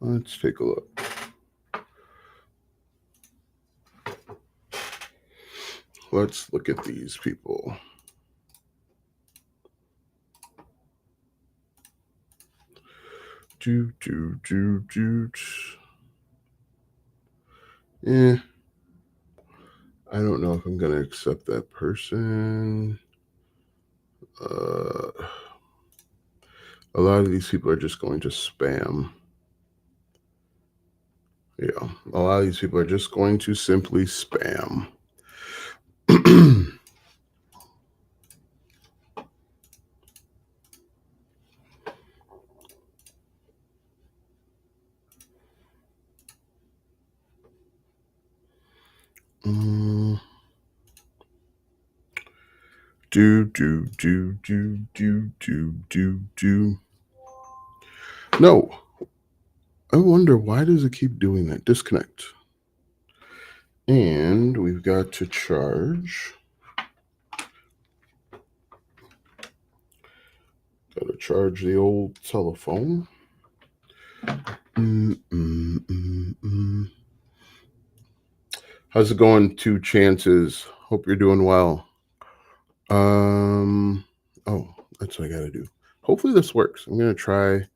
Let's take a look. Let's look at these people. Eh, I don't know if I'm going to accept that person. A lot of these people are just going to spam. Yeah, a lot of these people are just going to simply spam. No. I wonder, why does it keep doing that? Disconnect. And we've got to charge. Got to charge the old telephone. How's it going? 2 chances. Hope you're doing well. Oh, that's what I gotta do. Hopefully this works. I'm gonna try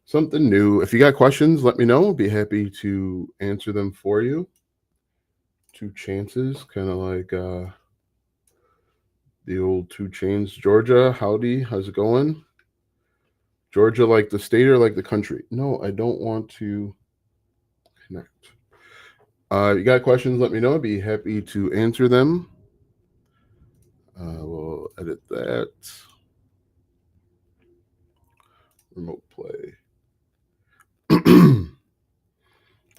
something new. If you got questions, let me know. I'll be happy to answer them for you. 2 chances, kind of like the old 2 Chains. Georgia, howdy. How's it going? Georgia, like the state or like the country? No, I don't want to connect. You got questions, let me know. I'd be happy to answer them. We'll edit that. Remote play.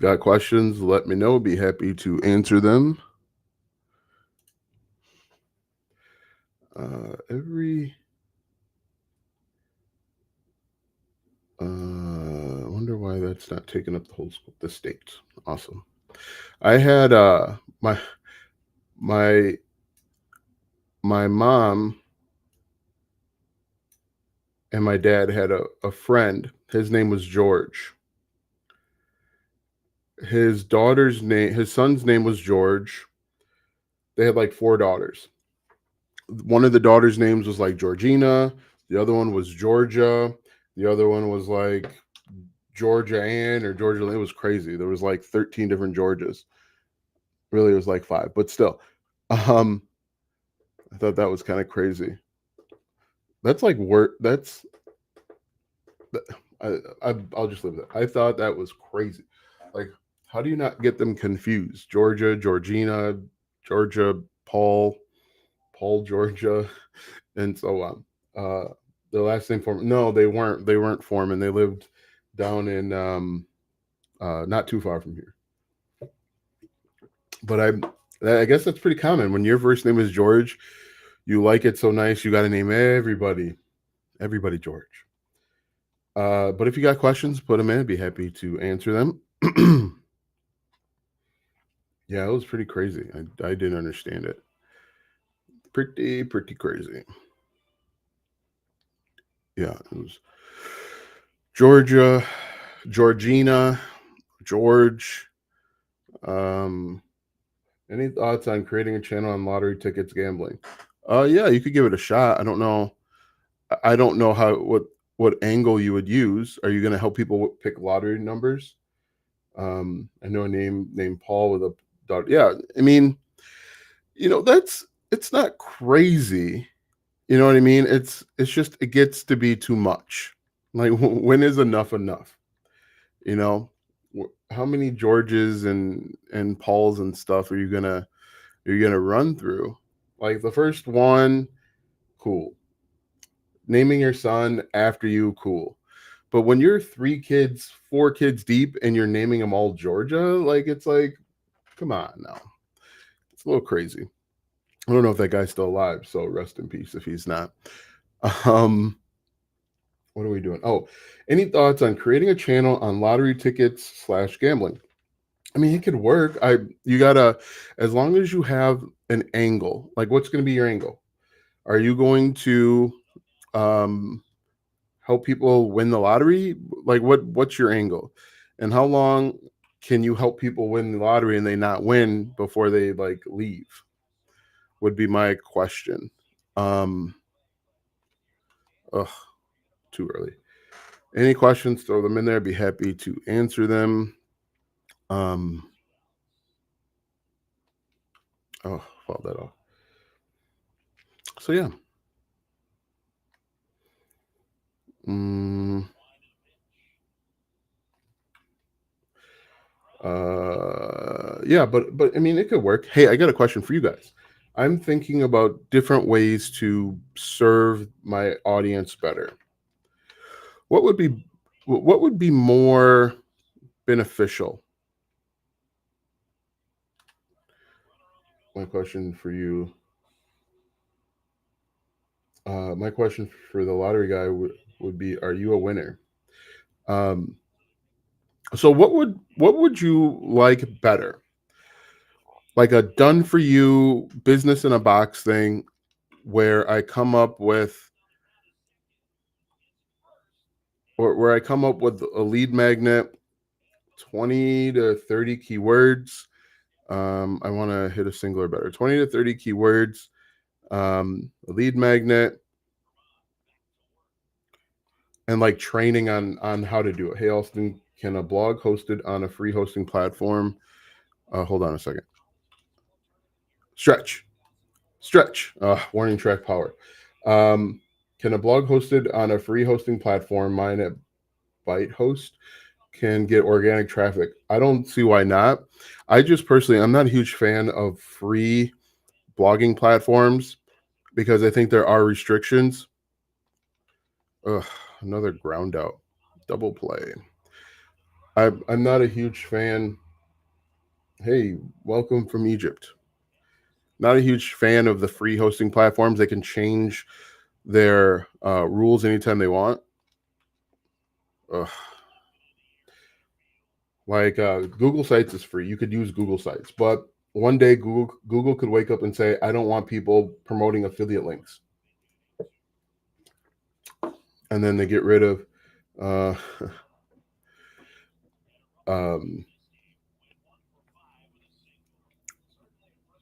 Got questions, let me know. Be happy to answer them. I wonder why that's not taking up the whole the state. Awesome. I had my mom and my dad had a friend. His name was George. His son's name was George. They had like 4 daughters. One of the daughters' names was like Georgina. The other one was Georgia. The other one was like Georgia Ann or Georgia. It was crazy. There was like 13 different Georges. Really, it was like 5, but still. I thought that was kind of crazy. That's like work. I'll just leave that. I thought that was crazy. Like, how do you not get them confused? Georgia, Georgina, Georgia, Paul, Georgia, and so on. The last name Foreman. No, they weren't. They weren't Foreman. They lived down in not too far from here. But I guess that's pretty common. When your first name is George, you like it so nice, you got to name everybody George. But if you got questions, put them in. I'd be happy to answer them. Yeah, it was pretty crazy. I didn't understand it. Pretty crazy. Yeah, it was Georgia, Georgina, George. Any thoughts on creating a channel on lottery tickets gambling? Yeah, you could give it a shot. I don't know how what angle you would use. Are you going to help people pick lottery numbers? I know a name named Paul with a daughter. Yeah, I mean, it's not crazy. You know what I mean? It's just it gets to be too much. Like when is enough enough? You know, how many Georges and Pauls and stuff are you gonna run through? Like the first one, cool. Naming your son after you, cool. But when you're 3 kids, 4 kids deep, and you're naming them all Georgia, like it's like, come on now. It's a little crazy. I don't know if that guy's still alive, so rest in peace if he's not. What are we doing? Oh, any thoughts on creating a channel on lottery tickets / gambling? I mean, it could work. You gotta, as long as you have an angle. Like, what's going to be your angle? Are you going to help people win the lottery? Like, what's your angle? And how long can you help people win the lottery and they not win before they like leave? Would be my question. Um, ugh, too early. Any questions? Throw them in there. Be happy to answer them. Um, oh, fall that off. So yeah. Mm, yeah, but I mean, it could work. Hey, I got a question for you guys. I'm thinking about different ways to serve my audience better. What would be what would be more beneficial? My question for you. My question for the lottery guy would be: Are you a winner? Um, so what would you like better? Like a done for you business in a box thing where I come up with or where I come up with a lead magnet, 20 to 30 keywords. I want to hit a singular better. 20 to 30 keywords, a lead magnet, and like training on how to do it. Hey, Austin, can a blog hosted on a free hosting platform? Hold on a second. Stretch, stretch. Warning track power. Can a blog hosted on a free hosting platform, mine at ByteHost, can get organic traffic? I don't see why not. I just personally, I'm not a huge fan of free blogging platforms because I think there are restrictions. Ugh, another ground out. Double play. I'm not a huge fan. Hey, welcome from Egypt. Not a huge fan of the free hosting platforms. They can change their rules anytime they want. Ugh. Like Google Sites is free. You could use Google Sites, but one day Google could wake up and say, "I don't want people promoting affiliate links," and then they get rid of. Uh, um,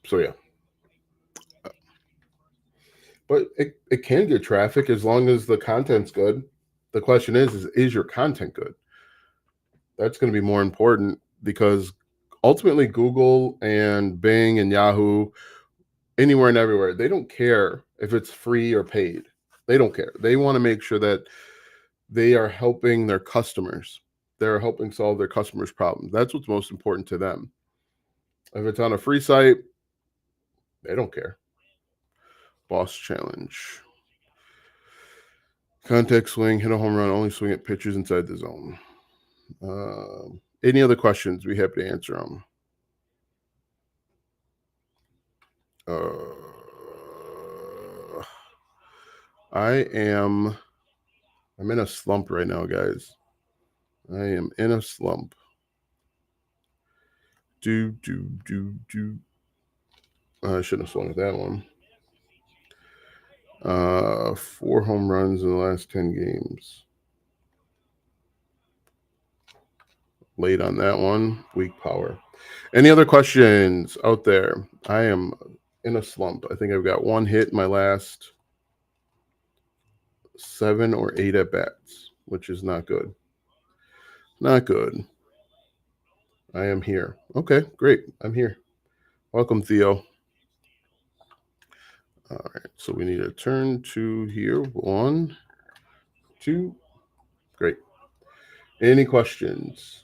so yeah, but it can get traffic as long as the content's good. The question is your content good? That's going to be more important because ultimately Google and Bing and Yahoo, anywhere and everywhere, they don't care if it's free or paid. They don't care. They want to make sure that they are helping their customers. They're helping solve their customers' problems. That's what's most important to them. If it's on a free site, they don't care. Boss challenge. Contact swing, hit a home run, only swing at pitches inside the zone. Any other questions? We happy to answer them. Uh, I'm in a slump right now, guys. I am in a slump. Do. I shouldn't have swung at that one. 4 home runs in the last 10 games. Late on that one. Weak power. Any other questions out there? I am in a slump. I think I've got one hit in my last 7 or 8 at bats, which is not good. Not good. I am here. Okay, great. I'm here. Welcome, Theo. All right, so we need to turn to here. 1, 2. Great. Any questions?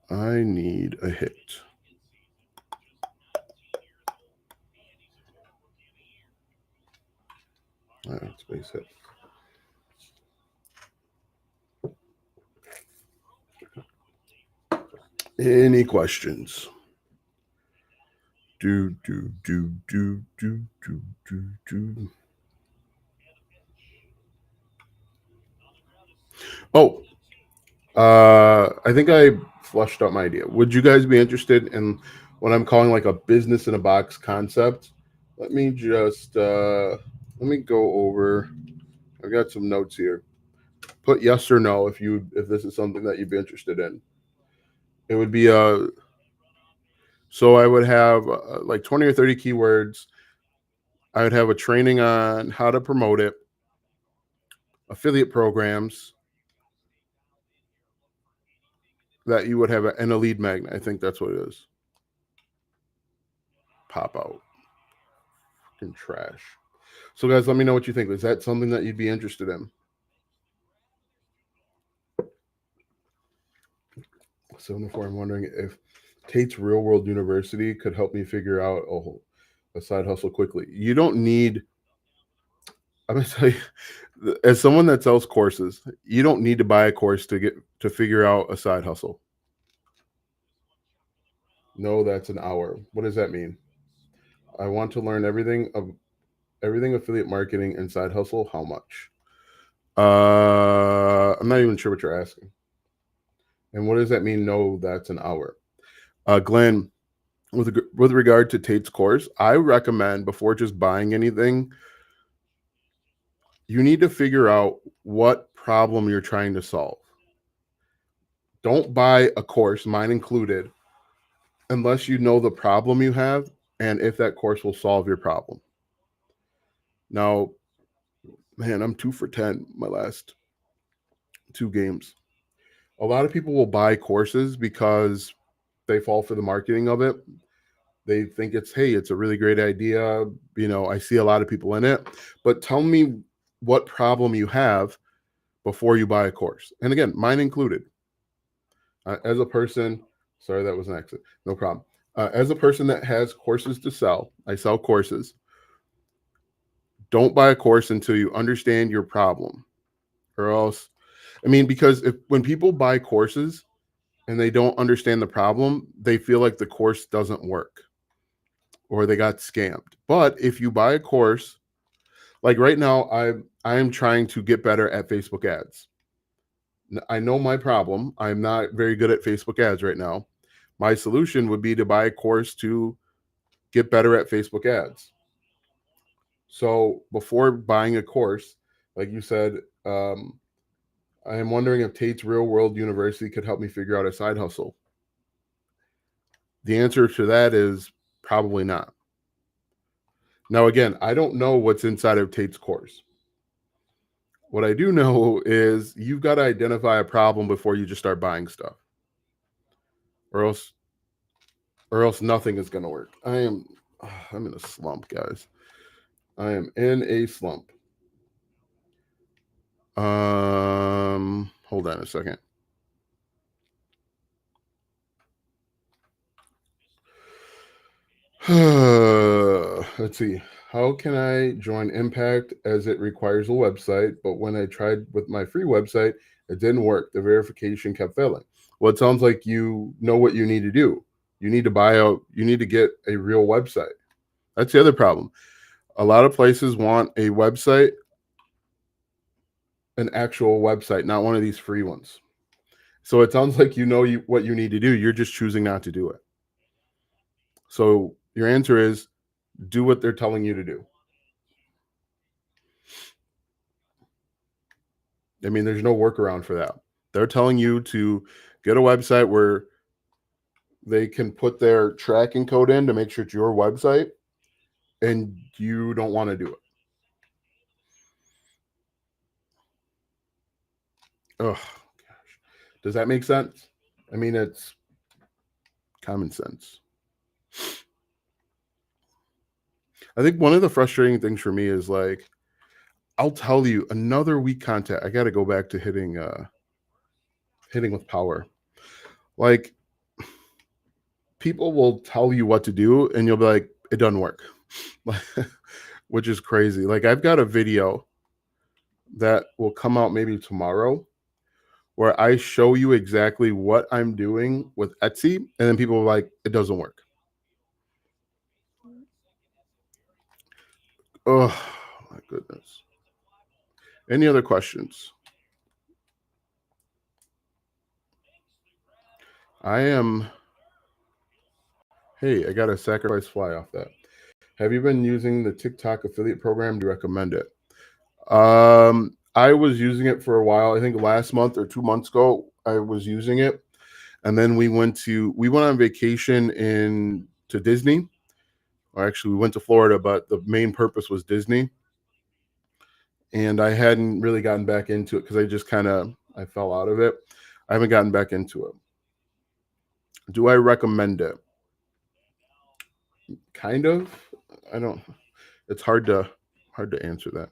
I need a hit. All right, space hit. Any questions? Do. Oh, I think I flushed out my idea. Would you guys be interested in what I'm calling like a business in a box concept? Let me just let me go over. I've got some notes here. Put yes or no if this is something that you'd be interested in. It would be so I would have like 20 or 30 keywords. I would have a training on how to promote it, affiliate programs that you would have, and a lead magnet. I think that's what it is. Pop out. Fucking trash. So, guys, let me know what you think. Is that something that you'd be interested in? So, before I'm wondering if Tate's Real World University could help me figure out a side hustle quickly. You don't need, I'm going to tell you, as someone that sells courses, you don't need to buy a course to figure out a side hustle. No, that's an hour. What does that mean? I want to learn everything affiliate marketing and side hustle. How much? I'm not even sure what you're asking. And what does that mean? No, that's an hour. Glenn, with regard to Tate's course, I recommend before just buying anything, you need to figure out what problem you're trying to solve. Don't buy a course, mine included, unless you know the problem you have and if that course will solve your problem. Now, man, I'm 2 for 10 my last 2 games. A lot of people will buy courses because they fall for the marketing of it. They think it's a really great idea. I see a lot of people in it, but tell me what problem you have before you buy a course. And again, mine included. As a person, sorry, that was an accident. No problem. As a person that has courses to sell, I sell courses. Don't buy a course until you understand your problem, or else, because when people buy courses and they don't understand the problem, they feel like the course doesn't work or they got scammed. But if you buy a course, like right now, I am trying to get better at Facebook ads. I know my problem. I'm not very good at Facebook ads right now. My solution would be to buy a course to get better at Facebook ads. So before buying a course, like you said, I am wondering if Tate's Real World University could help me figure out a side hustle. The answer to that is probably not. Now, again, I don't know what's inside of Tate's course. What I do know is you've got to identify a problem before you just start buying stuff, or else nothing is going to work. I'm in a slump, guys. I am in a slump. Hold on a second. Let's see. How can I join Impact as it requires a website? But when I tried with my free website, it didn't work. The verification kept failing. Well, it sounds like you know what you need to do. You need to get a real website. That's the other problem. A lot of places want a website, an actual website, not one of these free ones. So it sounds like what you need to do. You're just choosing not to do it. So your answer is do what they're telling you to do. There's no workaround for that. They're telling you to get a website where they can put their tracking code in to make sure it's your website, and you don't want to do it. Oh, gosh. Does that make sense? It's common sense. I think one of the frustrating things for me is like, I'll tell you another weak content. I got to go back to hitting with power. Like, people will tell you what to do and you'll be like, it doesn't work. Which is crazy. Like, I've got a video that will come out maybe tomorrow where I show you exactly what I'm doing with Etsy, and then people are like, it doesn't work. Oh my goodness. Any other questions? I am Hey, I got a sacrifice fly off that. Have you been using the TikTok affiliate program? Do you recommend it? I was using it for a while. I think last month or 2 months ago, I was using it, and then we went on vacation in to Disney. Or actually, we went to Florida, but the main purpose was Disney. And I hadn't really gotten back into it because I just kind of I fell out of it. I haven't gotten back into it. Do I recommend it? Kind of. I don't. It's hard to answer that.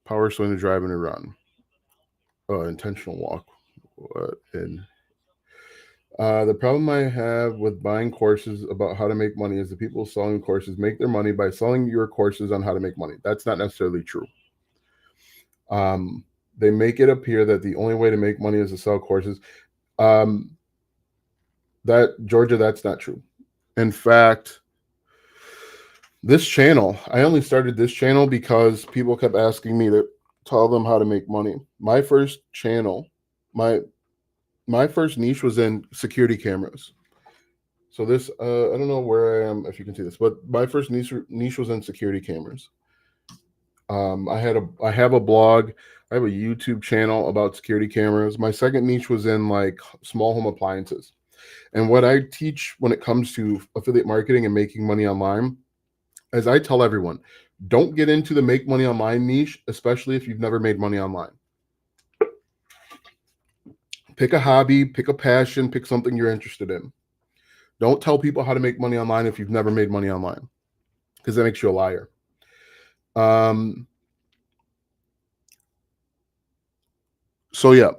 Power swing to drive and a run. Intentional walk. What and the problem I have with buying courses about how to make money is the people selling courses make their money by selling your courses on how to make money. That's not necessarily true. Um, they make it appear that the only way to make money is to sell courses. Um, that Georgia, that's not true. In fact, this channel, I only started this channel because people kept asking me to tell them how to make money. My first channel, my my first niche was in security cameras. So this, I don't know where I am if you can see this, but my first niche was in security cameras. I have a blog, I have a YouTube channel about security cameras. My second niche was in like small home appliances. And what I teach when it comes to affiliate marketing and making money online, as I tell everyone, don't get into the make money online niche, especially if you've never made money online. Pick a hobby, pick a passion, pick something you're interested in. Don't tell people how to make money online if you've never made money online, because that makes you a liar. Um, so yeah,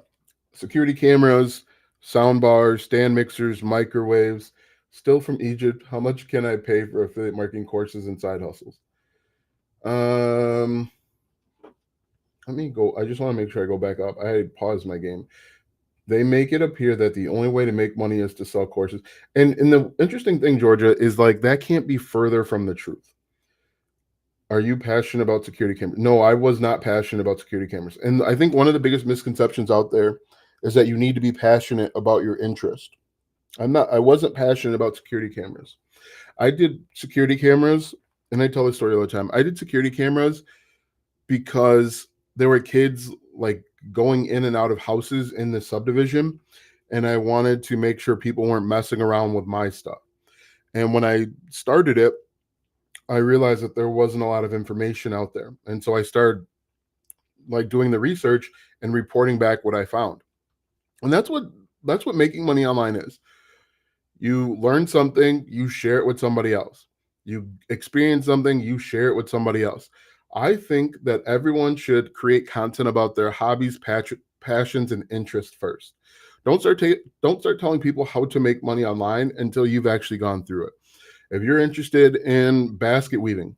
security cameras, sound bars, stand mixers, microwaves. Still from Egypt. How much can I pay for affiliate marketing courses and side hustles? Um, Let me go. I just want to make sure I go back up. I paused my game. They make it appear that the only way to make money is to sell courses. And the interesting thing, Georgia, is like that can't be further from the truth. Are you passionate about security cameras? No, I was not passionate about security cameras. And I think one of the biggest misconceptions out there is that you need to be passionate about your interest. I wasn't passionate about security cameras. I did security cameras, and I tell this story all the time. I did security cameras because there were kids like going in and out of houses in the subdivision, and I wanted to make sure people weren't messing around with my stuff. And when I started it, I realized that there wasn't a lot of information out there. And so I started like doing the research and reporting back what I found. And that's what making money online is. You learn something, you share it with somebody else. You experience something, you share it with somebody else. I think that everyone should create content about their hobbies, passions, and interests first. Don't start telling people how to make money online until you've actually gone through it. If you're interested in basket weaving,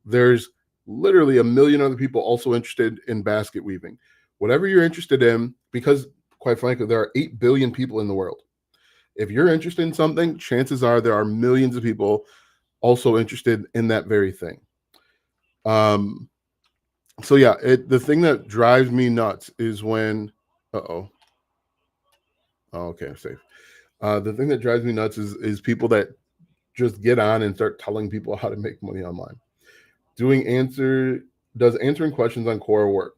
there's literally a million other people also interested in basket weaving. Whatever you're interested in, because quite frankly, there are 8 billion people in the world. If you're interested in something, chances are there are millions of people also interested in that very thing. Um, so yeah, the thing that drives me nuts is when, oh, okay, I'm safe. The thing that drives me nuts is people that just get on and start telling people how to make money online. Doing answer Does answering questions on Quora work?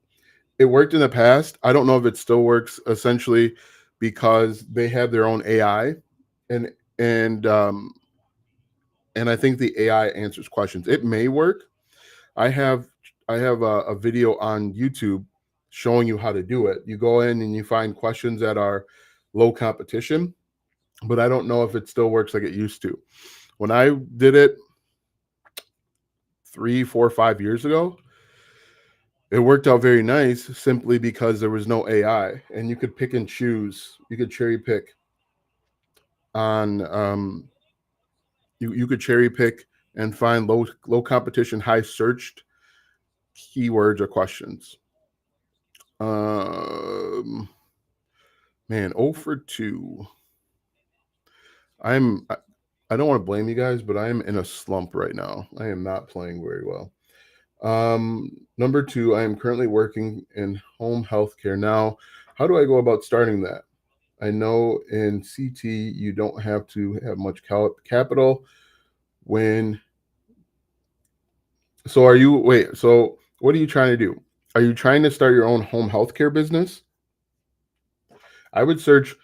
It worked in the past. I don't know if it still works. Essentially, because they have their own AI, and and um, and I think the AI answers questions. It may work. I have I have a video on YouTube showing you how to do it. You go in and you find questions that are low competition, but I don't know if it still works like it used to. When I did it 3, 4, 5 years ago, it worked out very nice simply because there was no AI and you could pick and choose. You could cherry pick on you could cherry pick and find low competition, high searched keywords or questions. Um, Man, 0 for 2. I'm I don't want to blame you guys, but I am in a slump right now. I am not playing very well. Number 2, I am currently working in home healthcare now. How do I go about starting that? I know in CT you don't have to have much capital when. So are you wait? So what are you trying to do? Are you trying to start your own home healthcare business? I would search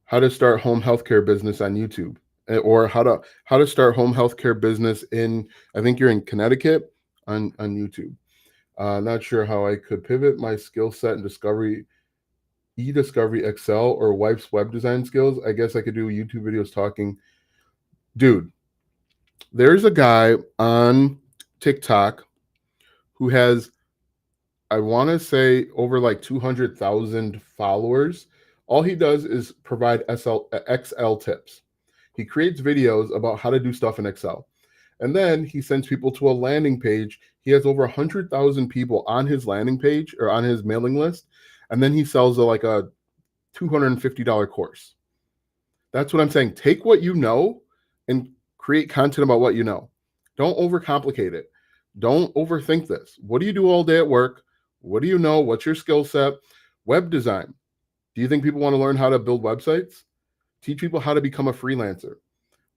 how to start home healthcare business on YouTube, or how to start home healthcare business in, I think you're in Connecticut, on YouTube. Not sure how I could pivot my skill set and discovery Excel or wife's web design skills. I guess I could do YouTube videos talking. Dude, there's a guy on TikTok who has, I want to say, over like 200,000 followers. All he does is provide Excel tips. He creates videos about how to do stuff in Excel. And then he sends people to a landing page. He has over 100,000 people on his landing page or on his mailing list. And then he sells like a $250 course. That's what I'm saying. Take what you know and create content about what you know. Don't overcomplicate it. Don't overthink this. What do you do all day at work? What do you know? What's your skill set? Web design. Do you think people want to learn how to build websites? Teach people how to become a freelancer.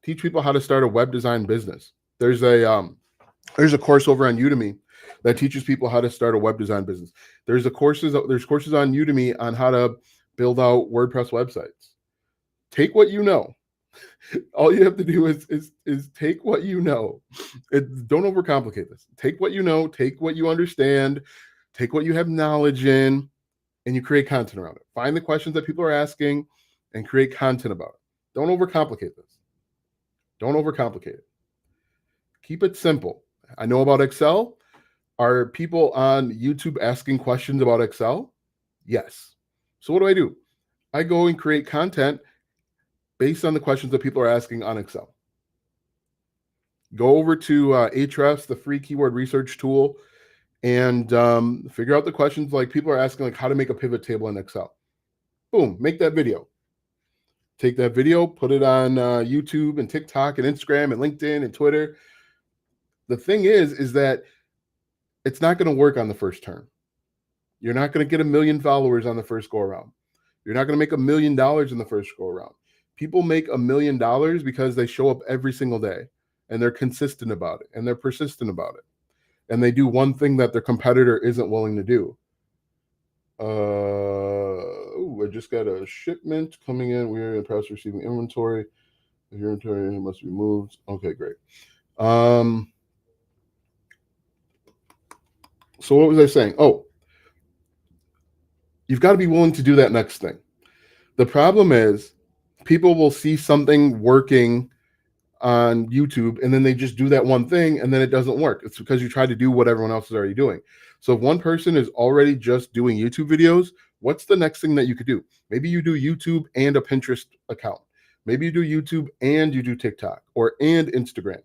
Teach people how to start a web design business. There's a course over on Udemy that teaches people how to start a web design business. There's courses on Udemy on how to build out WordPress websites. Take what you know. All you have to do is take what you know. Don't overcomplicate this. Take what you know, take what you understand, take what you have knowledge in, and you create content around it. Find the questions that people are asking and create content about it. Don't overcomplicate this. Don't overcomplicate it. Keep it simple. I know about Excel. Are people on YouTube asking questions about Excel? Yes. So what do? I go and create content based on the questions that people are asking on Excel. Go over to Ahrefs, the free keyword research tool, and figure out the questions like people are asking, like how to make a pivot table in Excel. Boom, make that video. Take that video, put it on YouTube and TikTok and Instagram and LinkedIn and Twitter. The thing is that it's not going to work on the first turn. You're not going to get 1 million followers on the first go around. You're not going to make $1 million in the first go around. People make $1 million because they show up every single day and they're consistent about it and they're persistent about it. And they do one thing that their competitor isn't willing to do. I just got a shipment coming in. We are in the process of receiving inventory. Your inventory must be moved. Okay, great. So what was I saying? Oh, you've got to be willing to do that next thing. The problem is people will see something working on YouTube and then they just do that one thing and then it doesn't work. It's because you try to do what everyone else is already doing. So if one person is already just doing YouTube videos, what's the next thing that you could do? Maybe you do YouTube and a Pinterest account. Maybe you do YouTube and you do TikTok and Instagram.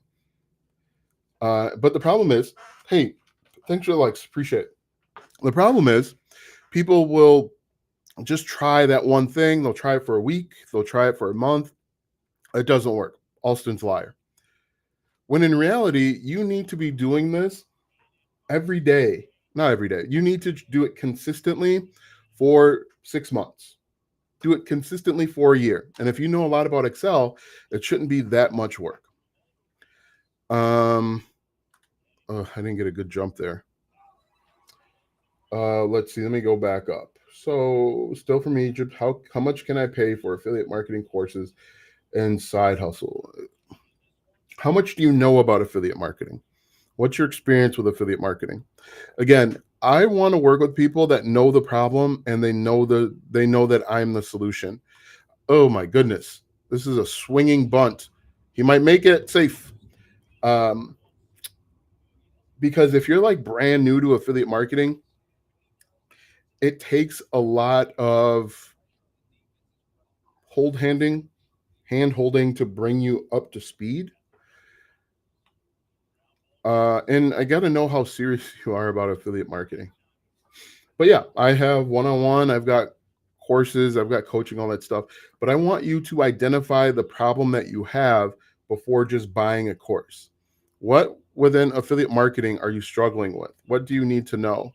But the problem is, hey, thanks for the likes, appreciate it. The problem is people will just try that one thing. They'll try it for a week. They'll try it for a month. It doesn't work. Alston's liar. When in reality, you need to be doing this every day. Not every day. You need to do it consistently for 6 months. Do it consistently for a year. And if you know a lot about Excel, it shouldn't be that much work. I didn't get a good jump there. Let's see. Let me go back up. So still from Egypt, how much can I pay for affiliate marketing courses and side hustle? How much do you know about affiliate marketing? What's your experience with affiliate marketing? Again, I want to work with people that know the problem and they know that I'm the solution. Oh my goodness. This is a swinging bunt. He might make it safe. Because if you're like brand new to affiliate marketing, it takes a lot of hand holding to bring you up to speed. And I got to know how serious you are about affiliate marketing. But yeah, I have one-on-one, I've got courses, I've got coaching, all that stuff. But I want you to identify the problem that you have before just buying a course. What within affiliate marketing are you struggling with? What do you need to know?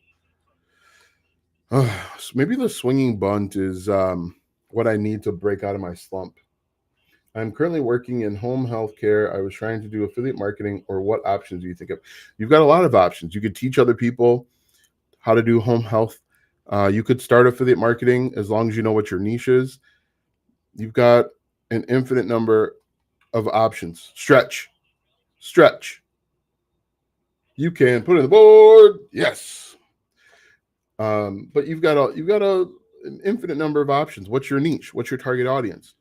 So maybe the swinging bunt is what I need to break out of my slump. I'm currently working in home healthcare. I was trying to do affiliate marketing, or what options do you think of? You've got a lot of options. You could teach other people how to do home health. You could start affiliate marketing as long as you know what your niche is. You've got an infinite number of options. Stretch. You can put in the board. Yes. But you've got an infinite number of options. What's your niche? What's your target audience?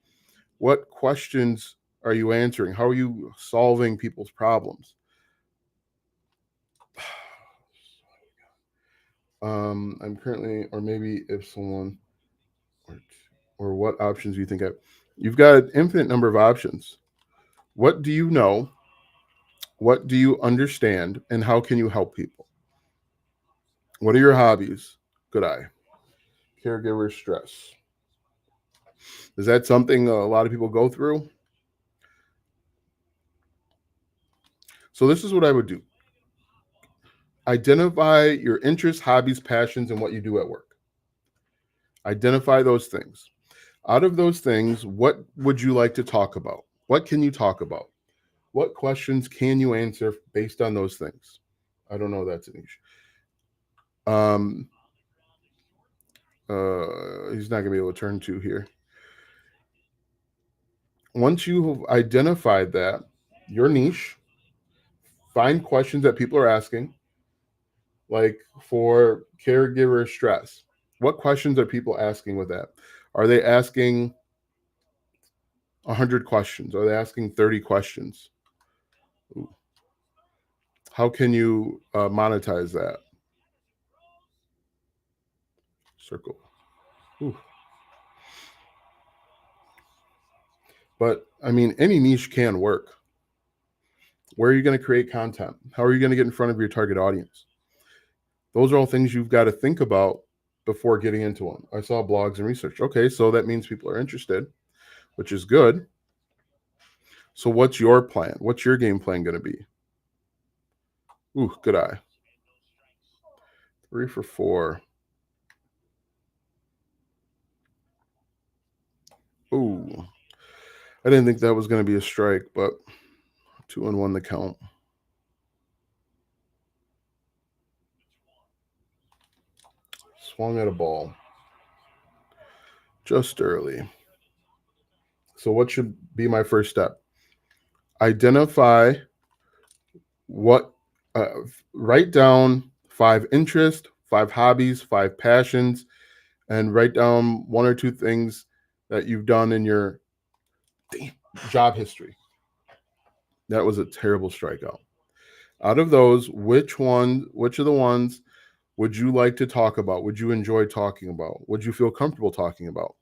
What questions are you answering? How are you solving people's problems? I'm currently, or maybe if someone, or, or what options do you think you've got an infinite number of options. What do you know? What do you understand? And how can you help people? What are your hobbies? Good eye. Caregiver stress. Is that something a lot of people go through? So this is what I would do. Identify your interests, hobbies, passions, and what you do at work. Identify those things. Out of those things, what would you like to talk about? What can you talk about? What questions can you answer based on those things? I don't know. That's an issue. He's not going to be able to turn to here. Once you have identified that, your niche, find questions that people are asking, like for caregiver stress. What questions are people asking with that? Are they asking 100 questions? Are they asking 30 questions? Ooh. How can you monetize that? Circle. Ooh. But I mean, any niche can work. Where are you going to create content? How are you going to get in front of your target audience? Those are all things you've got to think about before getting into them. I saw blogs and research. Okay, so that means people are interested, which is good. So what's your plan? What's your game plan going to be? Ooh, good eye. 3 for 4. Ooh. I didn't think that was going to be a strike, but 2 and 1 the count. Swung at a ball. Just early. So what should be my first step? Identify what, write down 5 interests, 5 hobbies, 5 passions, and write down 1 or 2 things that you've done in your job history. That was a terrible strikeout. Out of those, which of the ones would you like to talk about? Would you enjoy talking about? Would you feel comfortable talking about?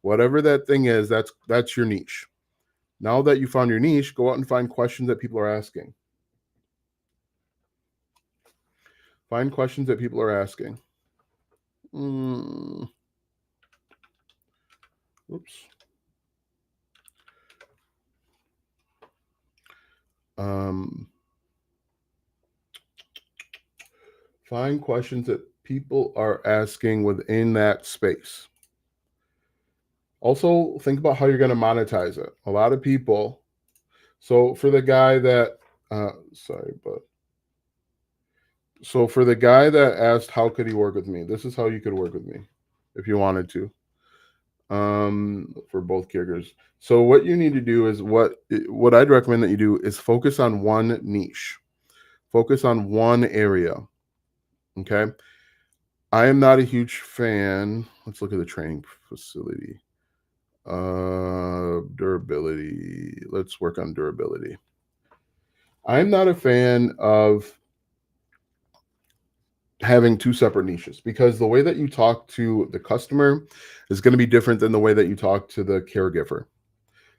Whatever that thing is, that's your niche. Now that you found your niche, go out and find questions that people are asking. Find questions that people are asking. Oops. Find questions that people are asking within that space. Also, think about how you're going to monetize it. A lot of people. So for the guy that, so for the guy that asked, how could he work with me? This is how you could work with me if you wanted to. For both caregivers. So what you need to do is what I'd recommend that you do is focus on one niche. Focus on one area. Okay. I am not a huge fan. Let's look at the training facility. Durability. Let's work on durability. I'm not a fan of having 2 separate niches because the way that you talk to the customer is going to be different than the way that you talk to the caregiver.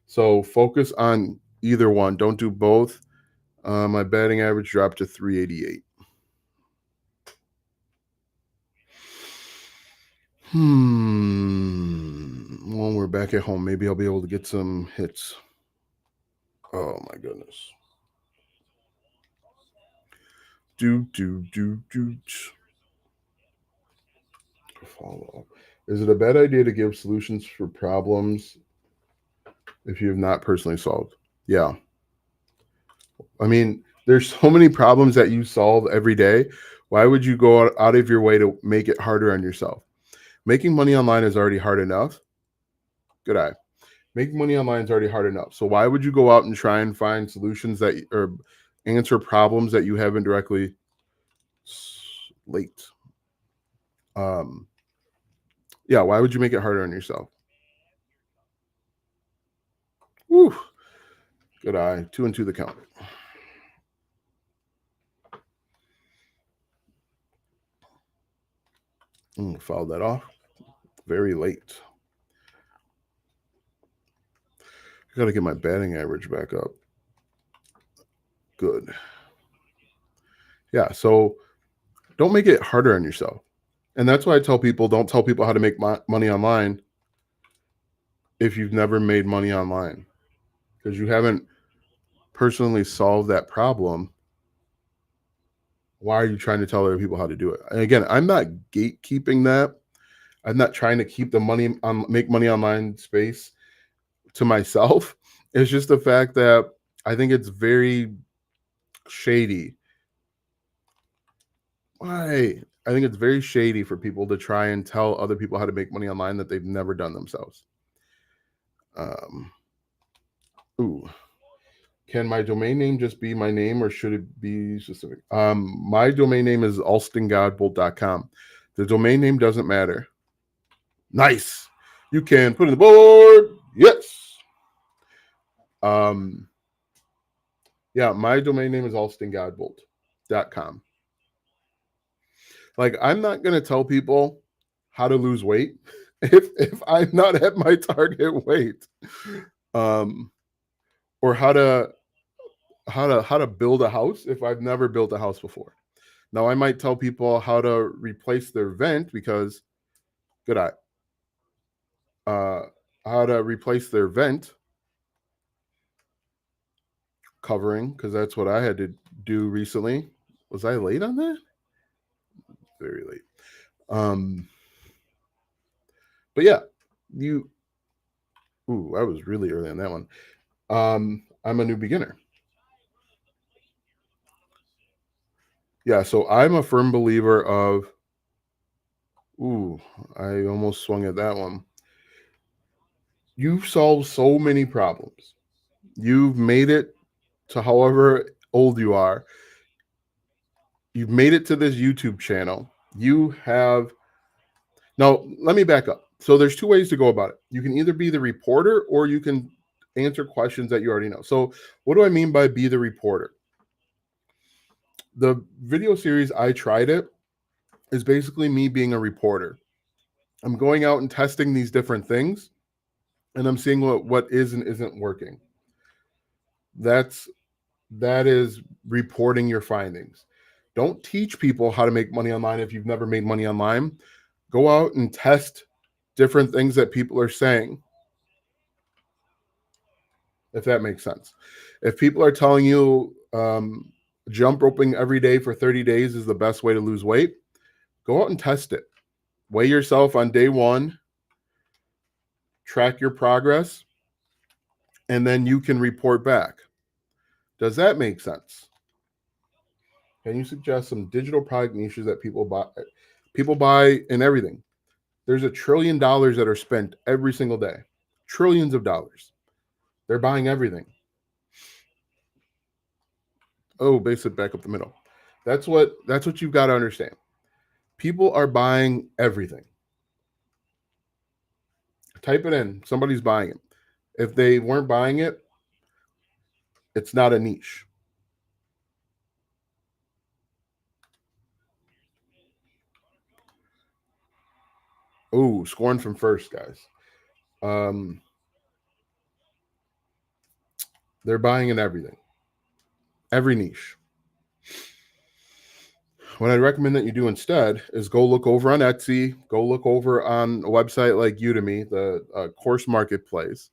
So focus on either one. Don't do both. My batting average dropped to 388. Well, we're back at home. Maybe I'll be able to get some hits. Oh my goodness. Do. Follow up. Is it a bad idea to give solutions for problems if you have not personally solved? Yeah. I mean, there's so many problems that you solve every day. Why would you go out of your way to make it harder on yourself? Making money online is already hard enough. Good eye. Making money online is already hard enough. So why would you go out and try and find solutions that or answer problems that you haven't directly late? Um, yeah, why would you make it harder on yourself? Woo, good eye. 2 and 2 the count. Fouled that off. Very late. I got to get my batting average back up. Good. Yeah, so don't make it harder on yourself. And that's why I tell people, don't tell people how to make money online if you've never made money online, because you haven't personally solved that problem. Why are you trying to tell other people how to do it? And again, I'm not gatekeeping that. I'm not trying to keep the money on make money online space to myself. It's just the fact that I think it's very shady. Why? I think it's very shady for people to try and tell other people how to make money online that they've never done themselves. Ooh. Can my domain name just be my name or should it be specific? My domain name is alstongodbolt.com. The domain name doesn't matter. Nice. You can put in the board. Yes. Yeah, my domain name is alstongodbolt.com. Like, I'm not going to tell people how to lose weight if I'm not at my target weight. Or how to build a house if I've never built a house before. Now I might tell people how to replace their vent because good eye. How to replace their vent covering, because that's what I had to do recently. Was I late on that? Very late. But yeah, you I was really early on that one. I'm a new beginner. Yeah, so I'm a firm believer of I almost swung at that one. You've solved so many problems. You've made it to however old you are. You've made it to this YouTube channel. You have now, let me back up. So there's two ways to go about it. You can either be the reporter or you can answer questions that you already know. So what do I mean by be the reporter? The video series I Tried It is basically me being a reporter. I'm going out and testing these different things and I'm seeing what is and isn't working. That is reporting your findings. Don't teach people how to make money online if you've never made money online. Go out and test different things that people are saying, if that makes sense. If people are telling you jump roping every day for 30 days is the best way to lose weight, go out and test it. Weigh yourself on day one, track your progress, and then you can report back. Does that make sense? Can you suggest some digital product niches that people buy? People buy in everything. There's $1 trillion that are spent every single day. Trillions of dollars. They're buying everything. Oh, basic back up the middle. That's what you've got to understand. People are buying everything. Type it in. Somebody's buying it. If they weren't buying it, it's not a niche. Oh, scoring from first, guys. They're buying in everything. Every niche. What I recommend that you do instead is go look over on Etsy, go look over on a website like Udemy, the course marketplace.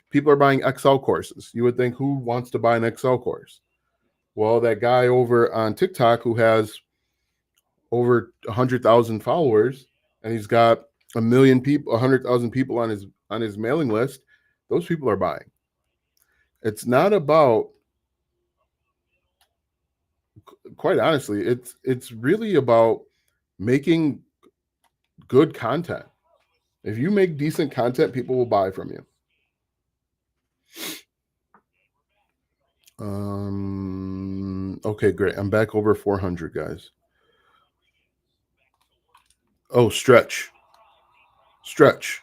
People are buying Excel courses. You would think, who wants to buy an Excel course? Well, that guy over on TikTok who has over 100,000 followers and he's got 1,000,000 people, 100,000 people on his mailing list, those people are buying. It's not about Quite honestly, it's really about making good content. If you make decent content, people will buy from you. Okay, great. I'm back over 400, guys. Oh, stretch, stretch.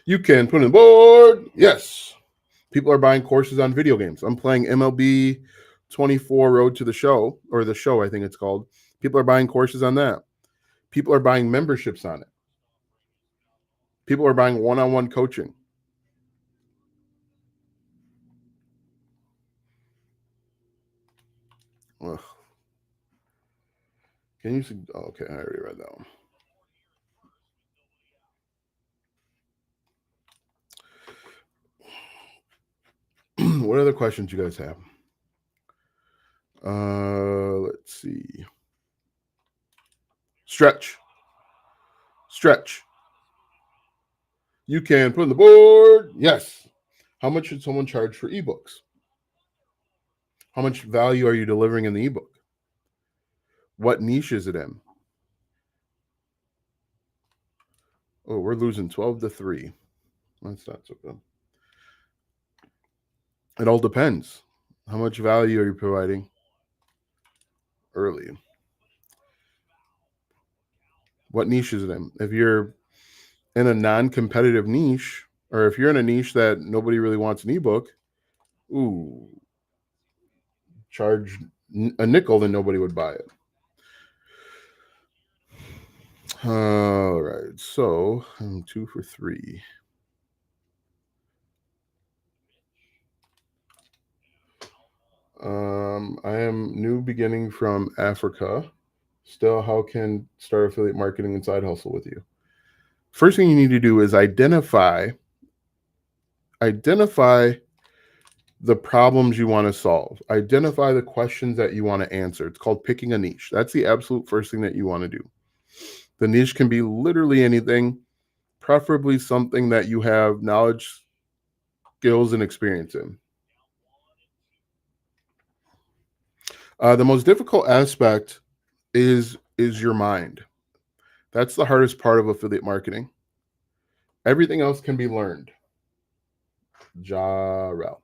You can put in board. Yes. People are buying courses on video games. I'm playing MLB 24 Road to the Show, or the show, I think it's called. People are buying courses on that. People are buying memberships on it. People are buying one on one coaching. Ugh. Can you see? Oh, okay, I already read that one. What other questions you guys have? Let's see. Stretch, stretch. You can put in the board. Yes. How much should someone charge for ebooks? How much value are you delivering in the ebook? What niche is it in? Oh, we're losing 12-3. That's not so good. It all depends. How much value are you providing early? What niche is it in? If you're in a non-competitive niche, or if you're in a niche that nobody really wants an ebook, ooh, charge a nickel, then nobody would buy it. All right, so I'm 2 for 3. I am new beginning from Africa. Still, how can start affiliate marketing and side hustle with you? First thing you need to do is identify the problems you want to solve. Identify the questions that you want to answer. It's called picking a niche. That's the absolute first thing that you want to do. The niche can be literally anything, preferably something that you have knowledge, skills, and experience in. The most difficult aspect is your mind. That's the hardest part of affiliate marketing. Everything else can be learned. Jarrell.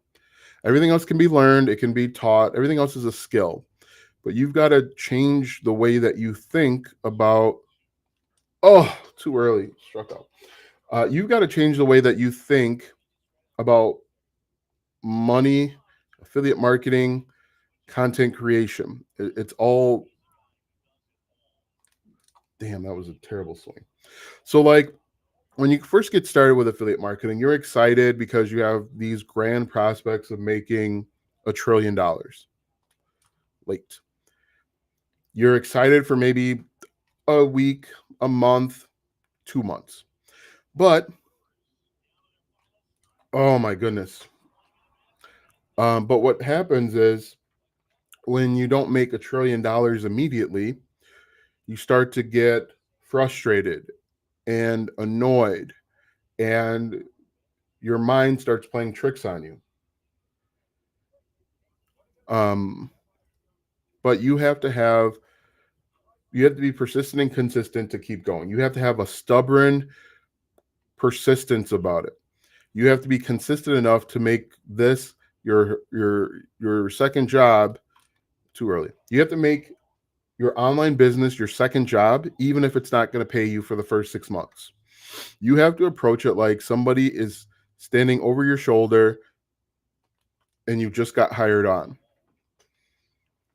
Everything else can be learned. It can be taught. Everything else is a skill. But you've got to change the way that you think about. Oh, too early. Struck out. You've got to change the way that you think about money, affiliate marketing, content creation. It's all. Damn, that was a terrible swing. So, like, when you first get started with affiliate marketing, you're excited because you have these grand prospects of making $1 trillion. Late. You're excited for maybe a week, a month, 2 months. But oh my goodness. But what happens is when you don't make $1 trillion immediately, you start to get frustrated and annoyed, and your mind starts playing tricks on you. Um, but you have to be persistent and consistent to keep going. You have to have a stubborn persistence about it. You have to be consistent enough to make this your second job. Too early. You have to make your online business your second job, even if it's not going to pay you for the first 6 months. You have to approach it like somebody is standing over your shoulder and you just got hired on.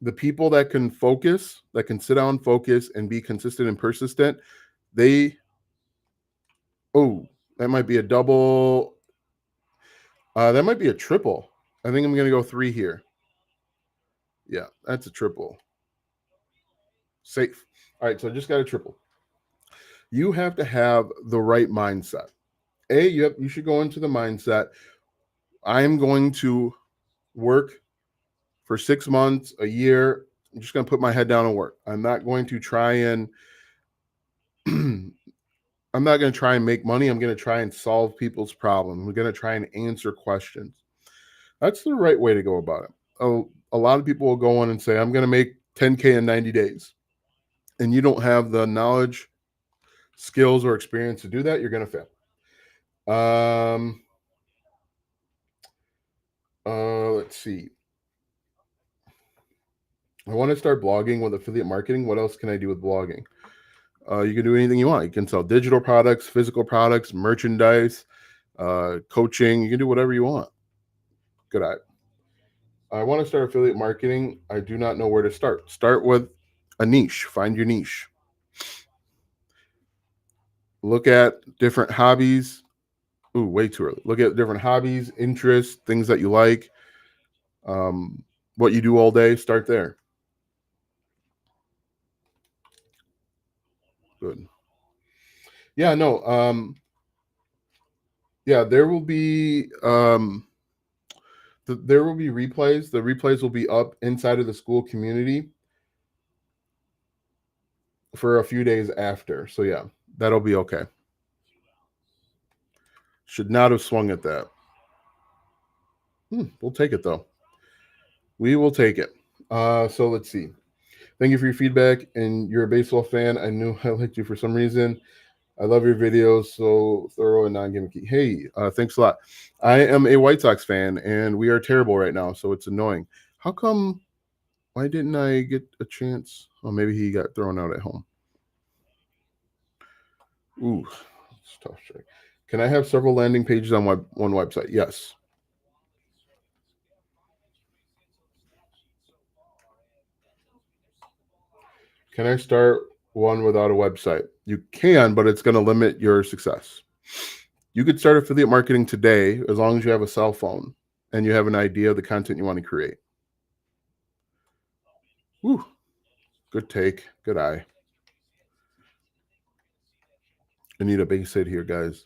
The people that can focus, that can sit down, focus, and be consistent and persistent, they, oh, that might be a double. That might be a triple. I think I'm going to go 3 here. Yeah, that's a triple. Safe. All right, so I just got a triple. You have to have the right mindset. You should go into the mindset. I'm going to work for 6 months, a year. I'm just going to put my head down and work. I'm not going to try and I'm not going to try and make money. I'm going to try and solve people's problems. We're going to try and answer questions. That's the right way to go about it. Oh, a lot of people will go on and say, I'm going to make 10K in 90 days. And you don't have the knowledge, skills, or experience to do that, you're going to fail. Let's see. I want to start blogging with affiliate marketing. What else can I do with blogging? You can do anything you want. You can sell digital products, physical products, merchandise, coaching. You can do whatever you want. Good eye. I want to start affiliate marketing. I do not know where to start. Start with a niche. Find your niche. Look at different hobbies. Ooh, way too early. Look at different hobbies, interests, things that you like, um, what you do all day. Start there. Good. Yeah, no. Yeah, there will be replays. The replays will be up inside of the school community for a few days after. So yeah, that'll be okay. Should not have swung at that. We'll take it though. We will take it. So let's see. Thank you for your feedback. And you're a baseball fan. I knew I liked you for some reason. I love your videos, so thorough and non-gimmicky. Hey, thanks a lot. I am a White Sox fan, and we are terrible right now, so it's annoying. How come? Why didn't I get a chance? Oh, maybe he got thrown out at home. Ooh, it's tough. Strike. Can I have several landing pages on one website? Yes. Can I start one without a website? You can, but it's going to limit your success. You could start affiliate marketing today as long as you have a cell phone and you have an idea of the content you want to create. Woo. Good take. Good eye. I need a base hit here, guys.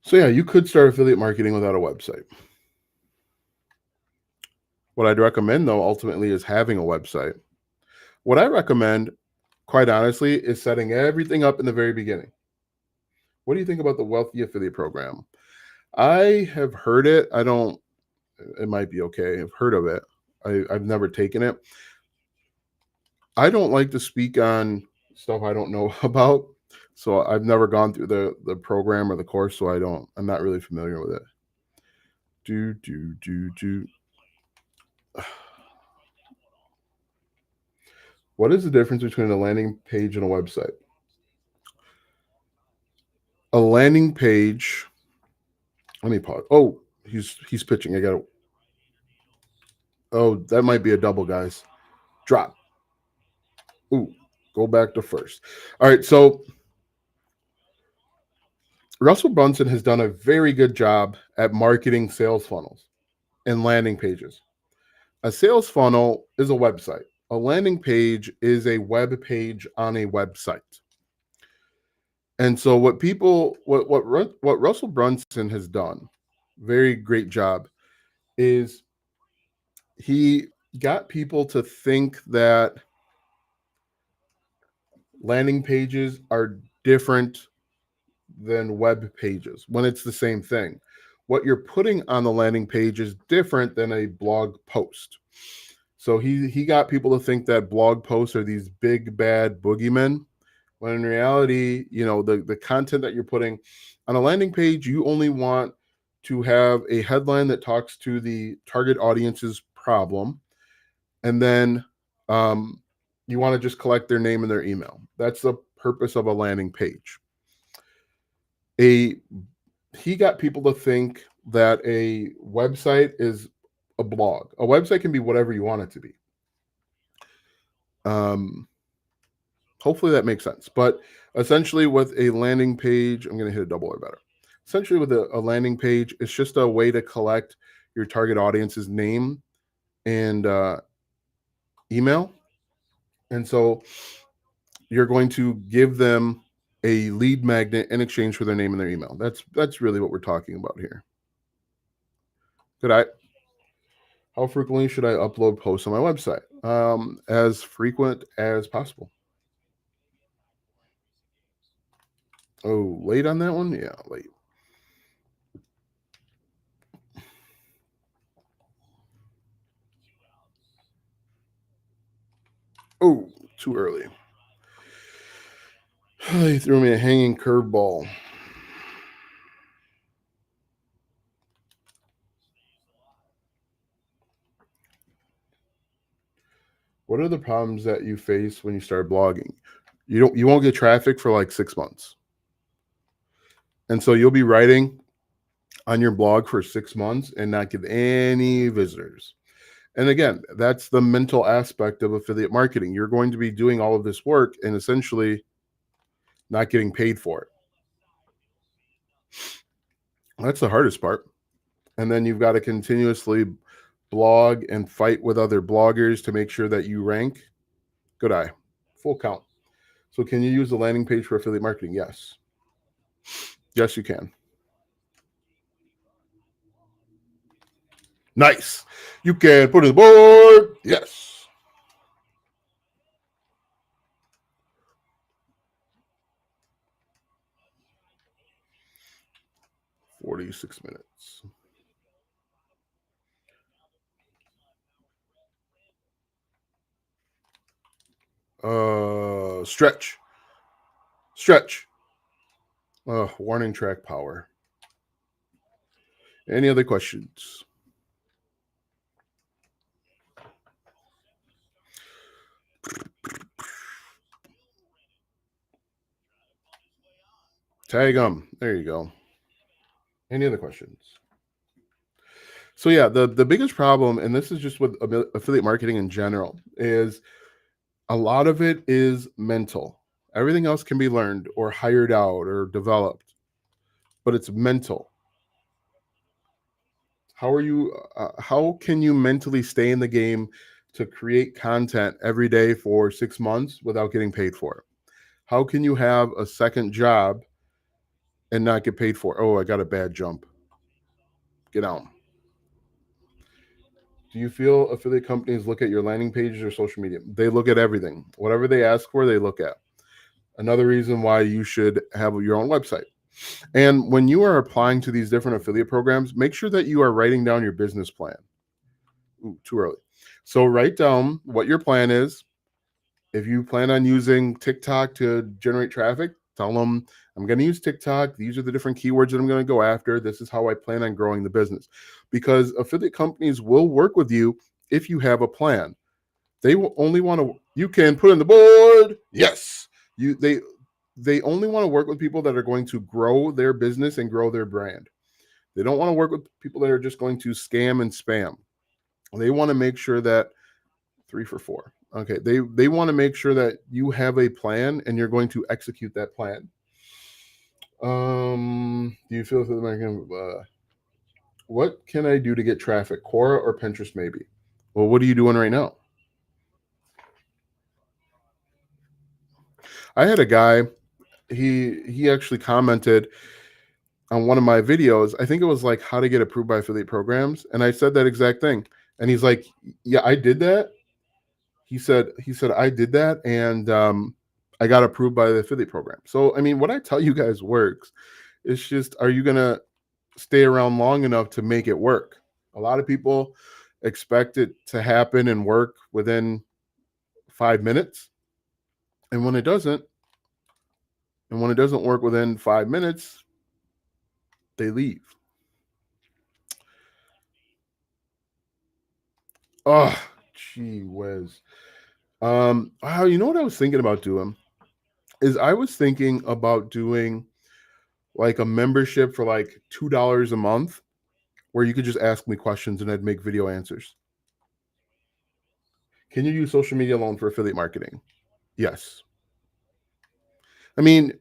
So yeah, you could start affiliate marketing without a website. What I'd recommend, though, ultimately is having a website. What I recommend, quite honestly, is setting everything up in the very beginning. What do you think about the Wealthy Affiliate Program? I have heard it. I don't. It might be okay. I've heard of it. I've never taken it. I don't like to speak on stuff I don't know about. So I've never gone through the program or the course, so I'm not really familiar with it. Do. What is the difference between a landing page and a website? A landing page. Let me pause. Oh, he's pitching. I got to. Oh, that might be a double, guys. Drop. Ooh, go back to first. All right, so Russell Brunson has done a very good job at marketing sales funnels and landing pages. A sales funnel is a website. A landing page is a web page on a website. And so what Russell Brunson has done, very great job, is he got people to think that landing pages are different than web pages when it's the same thing. What you're putting on the landing page is different than a blog post. So he got people to think that blog posts are these big bad boogeymen, when in reality, the content that you're putting on a landing page, you only want to have a headline that talks to the target audience's problem, and then you want to just collect their name and their email. That's the purpose of a landing page. He got people to think that a website is a blog. A website can be whatever you want it to be. Hopefully that makes sense. But essentially, with a landing page, I'm going to hit a double or better. Essentially, with a landing page, it's just a way to collect your target audience's name and email. And so you're going to give them a lead magnet in exchange for their name and their email. That's really what we're talking about here. How frequently should I upload posts on my website? As frequent as possible. Oh, late on that one? Yeah, late. Oh, too early. He threw me a hanging curveball. What are the problems that you face when you start blogging? You won't get traffic for like 6 months. And so you'll be writing on your blog for 6 months and not get any visitors. And again, that's the mental aspect of affiliate marketing. You're going to be doing all of this work and essentially not getting paid for it. That's the hardest part. And then you've got to continuously blog and fight with other bloggers to make sure that you rank. Good eye. Full count. So can you use the landing page for affiliate marketing? Yes. Yes, you can. Nice. You can put it on the board. Yes. 46 minutes. Stretch. Stretch. Warning track power. Any other questions? Tag them. There you go. Any other questions? So yeah, the biggest problem, and this is just with affiliate marketing in general, is a lot of it is mental. Everything else can be learned or hired out or developed, but it's mental. How are you? How can you mentally stay in the game to create content every day for 6 months without getting paid for it? How can you have a second job and not get paid for it? Oh, I got a bad jump. Get out. Do you feel affiliate companies look at your landing pages or social media? They look at everything. Whatever they ask for, they look at. Another reason why you should have your own website. And when you are applying to these different affiliate programs, make sure that you are writing down your business plan. Ooh, too early. So write down what your plan is. If you plan on using TikTok to generate traffic, tell them I'm going to use TikTok. These are the different keywords that I'm going to go after. This is how I plan on growing the business. Because affiliate companies will work with you if you have a plan. They will only want to. You can put in the board. Yes, you. They only want to work with people that are going to grow their business and grow their brand. They don't want to work with people that are just going to scam and spam. They want to make sure that 3 for 4. Okay, they want to make sure that you have a plan and you're going to execute that plan. Do you feel that what can I do to get traffic? Quora or Pinterest, maybe? Well, what are you doing right now? I had a guy. He actually commented on one of my videos. I think it was like how to get approved by affiliate programs, and I said that exact thing. And he's like, "Yeah, I did that." He said I did that, and I got approved by the affiliate program. So I mean, what I tell you guys works. It's just, are you gonna stay around long enough to make it work? A lot of people expect it to happen and work within 5 minutes, and when it doesn't work within 5 minutes, they leave. Oh, gee whiz. Wow, you know what I was thinking about doing is I was thinking about doing like a membership for like $2 a month where you could just ask me questions and I'd make video answers. Can you use social media alone for affiliate marketing? Yes. I mean,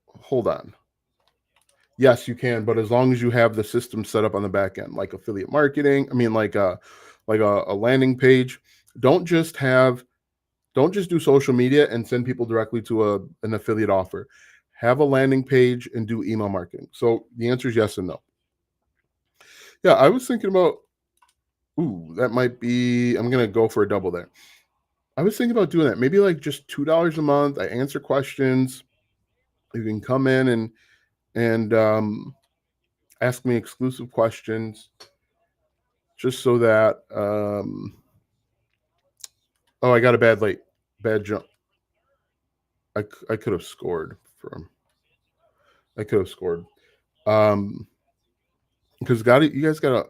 hold on. Yes, you can, but as long as you have the system set up on the back end, like affiliate marketing, I mean, like a landing page. Don't just have don't just do social media and send people directly to an affiliate offer. Have a landing page and do email marketing. So the answer is yes and no. Yeah, I was thinking about, ooh, that might be, I'm gonna go for a double there. I was thinking about doing that. Maybe like just $2 a month. I answer questions. You can come in and ask me exclusive questions, just so that. Oh, I got a bad jump. I could have scored from. I could have scored. Um, because you guys got to.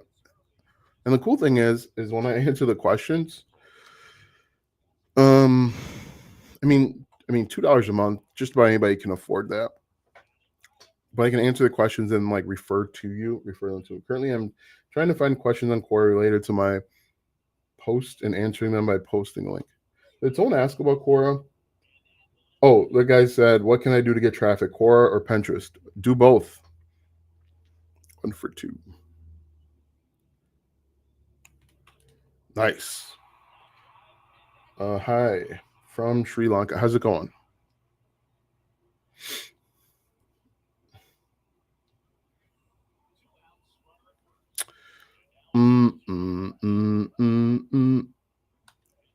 And the cool thing is when I answer the questions, um, I mean, $2 a month, just about anybody can afford that. But I can answer the questions and like refer them to. Currently, I'm trying to find questions on Quora related to my post and answering them by posting a link. Did someone ask about Quora? Oh, the guy said, "What can I do to get traffic, Quora or Pinterest?" Do both. 1 for 2. Nice. Hi from Sri Lanka. How's it going? Mm.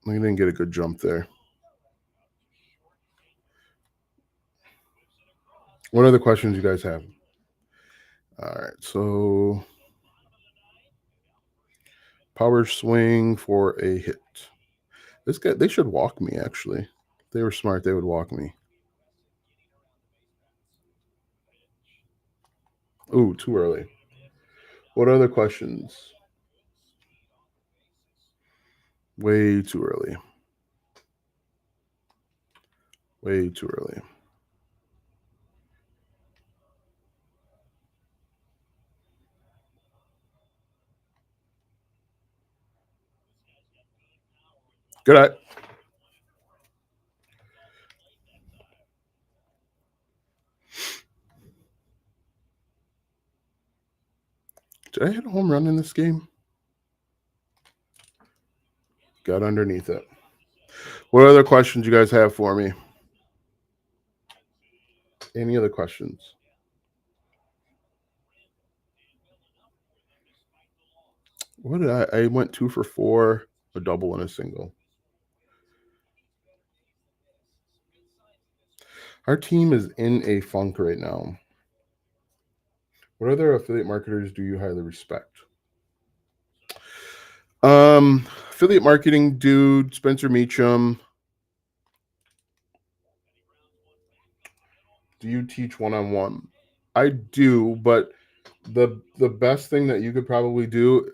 I didn't get a good jump there. What other questions you guys have? All right, so power swing for a hit. This guy, they should walk me actually. If they were smart, they would walk me. Ooh, too early. What other questions? Way too early. Way too early. Good eye. Did I hit a home run in this game? Got underneath it. What other questions you guys have for me? Any other questions? What did I went 2 for 4, a double and a single. Our team is in a funk right now. What other affiliate marketers do you highly respect? Affiliate marketing dude, Spencer Meacham. Do you teach one on one? I do, but the best thing that you could probably do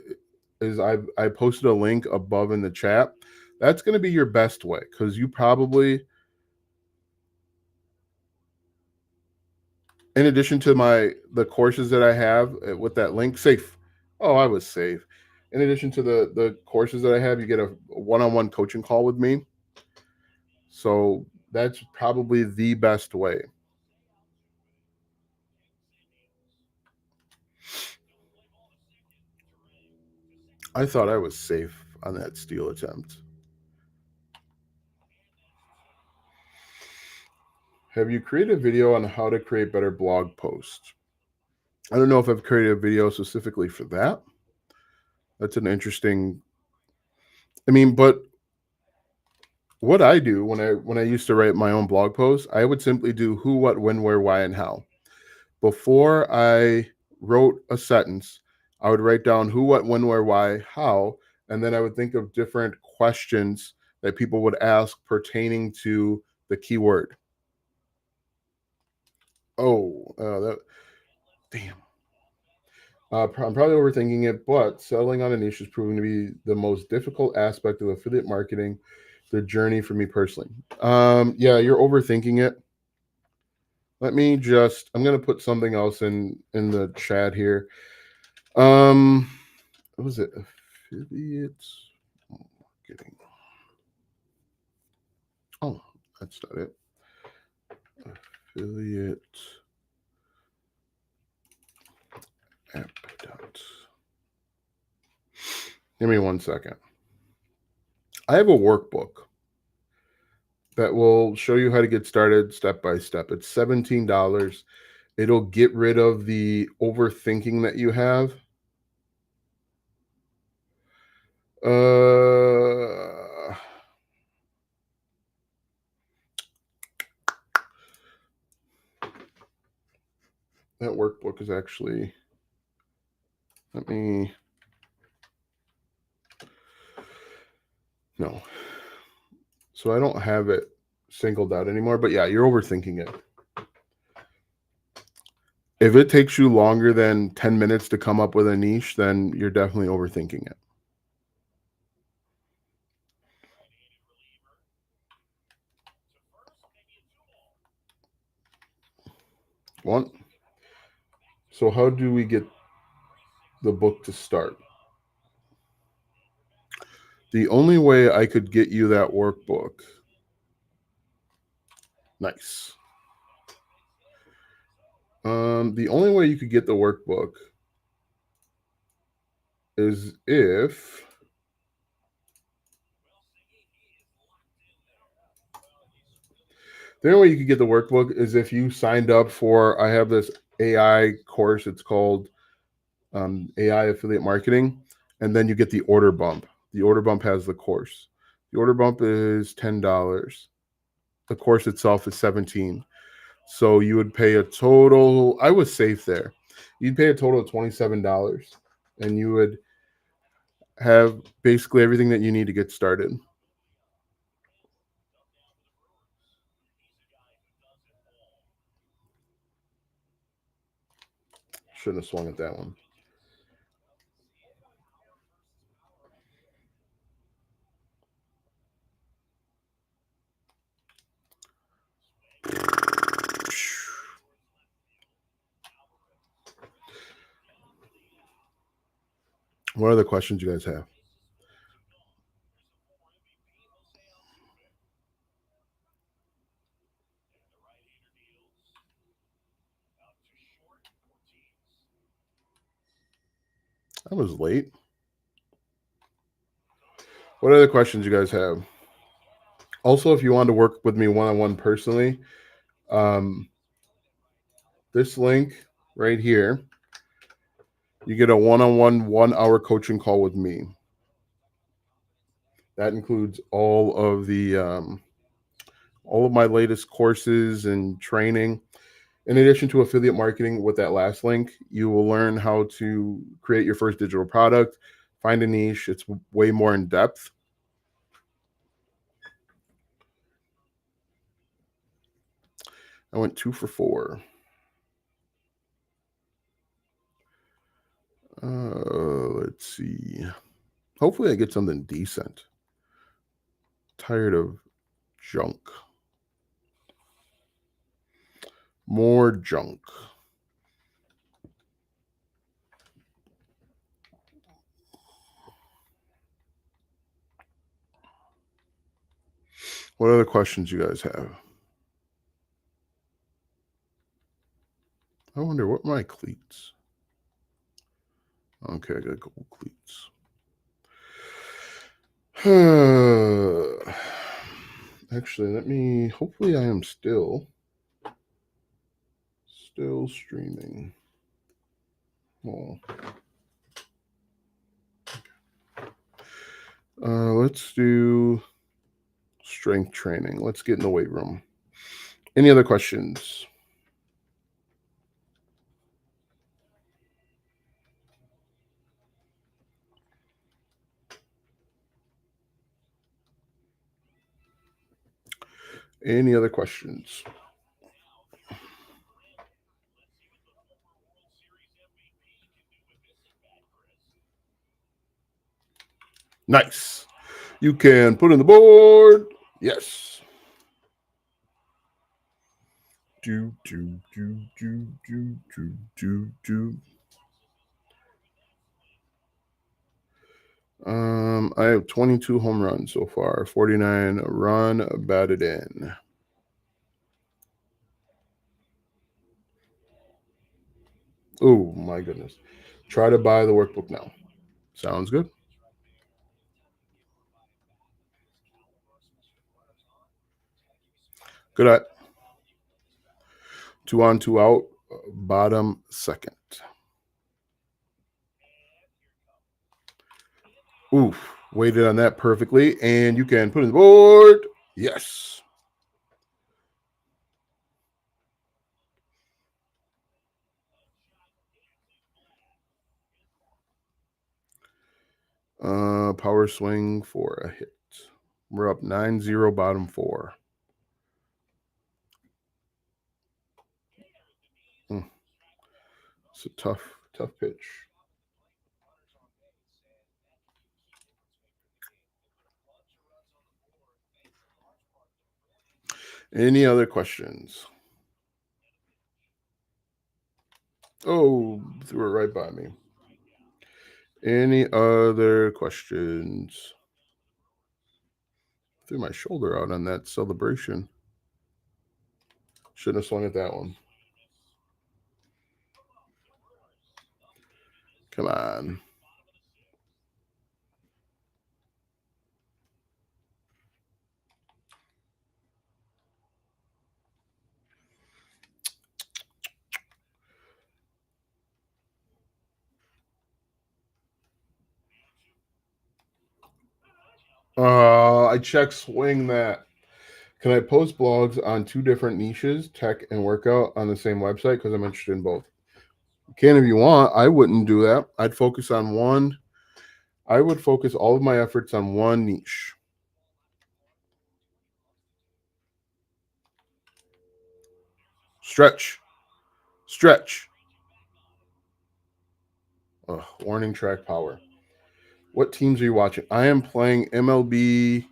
is I posted a link above in the chat. That's going to be your best way because you probably, in addition to the courses that I have with that link, safe. Oh, I was safe. In addition to the courses that I have, you get a one-on-one coaching call with me. So that's probably the best way. I thought I was safe on that steal attempt. Have you created a video on how to create better blog posts? I don't know if I've created a video specifically for that. That's an interesting. But what I do when I used to write my own blog posts, I would simply do who, what, when, where, why, and how. Before I wrote a sentence, I would write down who, what, when, where, why, how, and then I would think of different questions that people would ask pertaining to the keyword. Oh, that damn. I'm probably overthinking it, but settling on a niche is proving to be the most difficult aspect of affiliate marketing, the journey for me personally. Yeah, you're overthinking it. I'm gonna put something else in the chat here. Um, what was it? Affiliates marketing. Oh, that's not it. Affiliate app dot. Give me 1 second. I have a workbook that will show you how to get started step by step. It's $17. It'll get rid of the overthinking that you have. Uh, workbook is actually, let me, no. So I don't have it singled out anymore, but yeah, you're overthinking it. If it takes you longer than 10 minutes to come up with a niche, then you're definitely overthinking it. One. So how do we get the book to start? The only way I could get you that workbook. Nice. The only way you could get the workbook is if the only way you could get the workbook is if you signed up for, I have this AI course. It's called AI affiliate marketing, and then you get the order bump. The order bump has the course. The order bump is $10. The course itself is 17. So you would pay a total. I was safe there. You'd pay a total of $27, and you would have basically everything that you need to get started. Shouldn't have swung at that one. What other questions you guys have? I was late. What other questions you guys have? Also, if you want to work with me one on one personally, um, this link right here, you get a one on one 1 hour coaching call with me. That includes all of my latest courses and training. In addition to affiliate marketing with that last link, you will learn how to create your first digital product, find a niche. It's way more in depth. I went 2 for 4. Let's see. Hopefully, I get something decent. Tired of junk. More junk. What other questions you guys have? I wonder what my cleats. Okay, I got gold cleats. Actually, let me. Hopefully, I am still streaming. Oh. Let's do strength training. Let's get in the weight room. Any other questions? Any other questions? Nice. You can put in the board. Yes. Do. I have 22 home runs so far, 49 run batted in. Oh my goodness. Try to buy the workbook now. Sounds good. Good at 2 on, 2 out, bottom second. Oof. Waited on that perfectly. And you can put in the board. Yes. Power swing for a hit. We're up 9-0, bottom four. It's a tough pitch. Any other questions? Oh, threw it right by me. Any other questions? Threw my shoulder out on that celebration. Shouldn't have swung at that one. Come on. I check swing that. Can I post blogs on two different niches, tech and workout, on the same website? Because I'm interested in both. You can if you want. I wouldn't do that. I'd focus on one. I would focus all of my efforts on one niche. Stretch. Stretch. Ugh, warning track power. What teams are you watching? I am playing MLB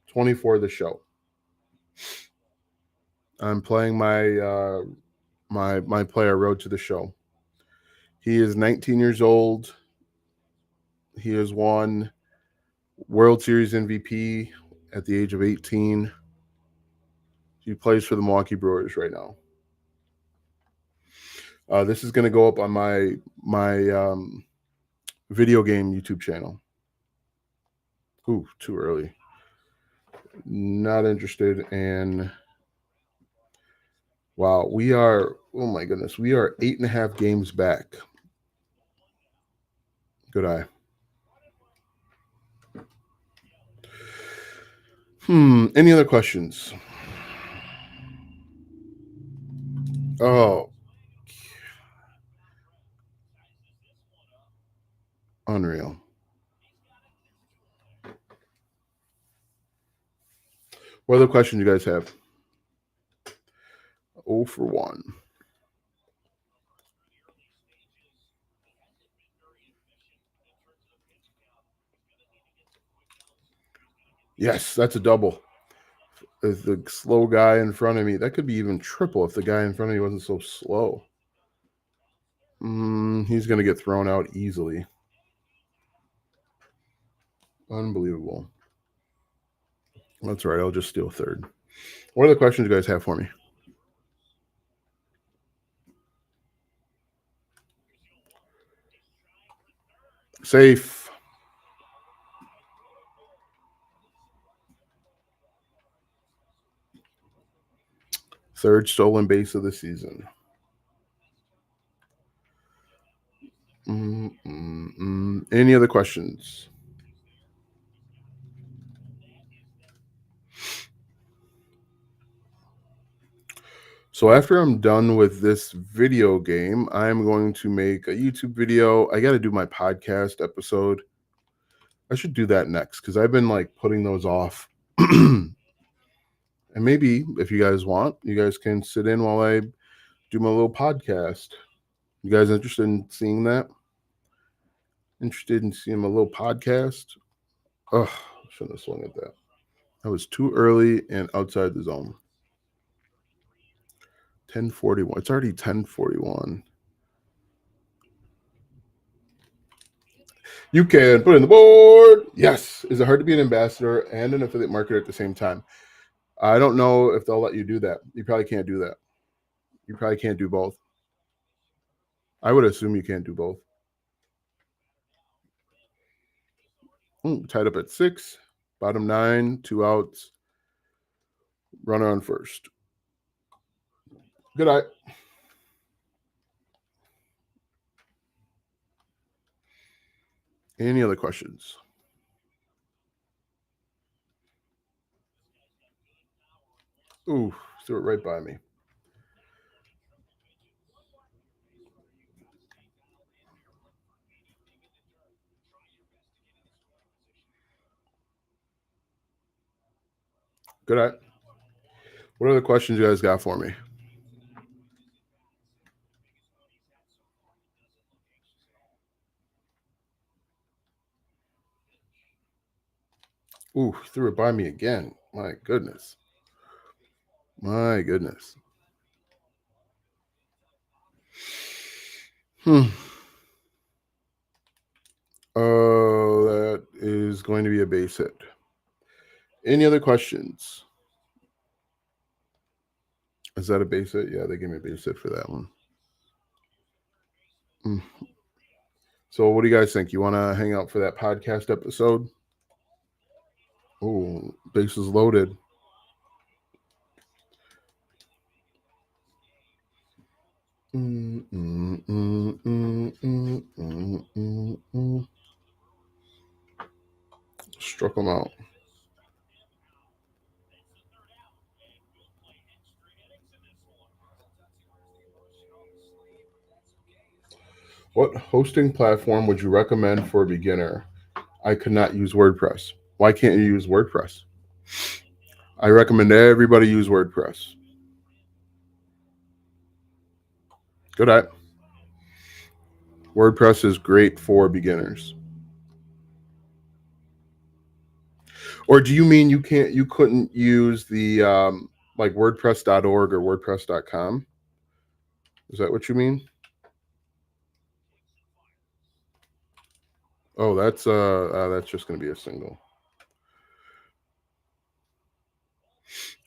24, the show. I'm playing my player Road to the Show. He is 19 years old. He has won World Series MVP at the age of 18. He plays for the Milwaukee Brewers right now. This is going to go up on my video game YouTube channel. Ooh, too early. Not interested in. Wow, we are. Oh my goodness, we are 8.5 games back. Good eye. Any other questions? Oh, unreal. What other questions you guys have? 0 for 1. Yes, that's a double. As the slow guy in front of me, that could be even triple if the guy in front of me wasn't so slow. He's going to get thrown out easily. Unbelievable. That's right. I'll just steal third. What other questions you guys have for me? Safe. Third stolen base of the season. Any other questions? So after I'm done with this video game, I'm going to make a YouTube video. I got to do my podcast episode. I should do that next because I've been like putting those off. And maybe if you guys want, you guys can sit in while I do my little podcast. You guys interested in seeing that? Interested in seeing my little podcast? Oh, shouldn't have swung at that. That was too early and outside the zone. 10:41. It's already 10:41. You can put in the board. Yes. Is it hard to be an ambassador and an affiliate marketer at the same time? I don't know if they'll let you do that. You probably can't do that. You probably can't do both. I would assume you can't do both. Tied up at 6, bottom 9, 2 outs, runner on first. Good eye. Any other questions? Ooh, threw it right by me. Good eye. What other questions you guys got for me? Ooh, threw it by me again. My goodness. My goodness. Hmm. Oh, that is going to be a base hit. Any other questions? Is that a base hit? Yeah, they gave me a base hit for that one. Hmm. So, what do you guys think? You want to hang out for that podcast episode? Oh, bases loaded. Mm, mm, mm, mm, mm, mm, mm, mm. Struck him out. What hosting platform would you recommend for a beginner? I could not use WordPress. Why can't you use WordPress? I recommend everybody use WordPress. Good at. WordPress is great for beginners. Or do you mean you couldn't use the like WordPress.org or WordPress.com? Is that what you mean? Oh, that's just going to be a single.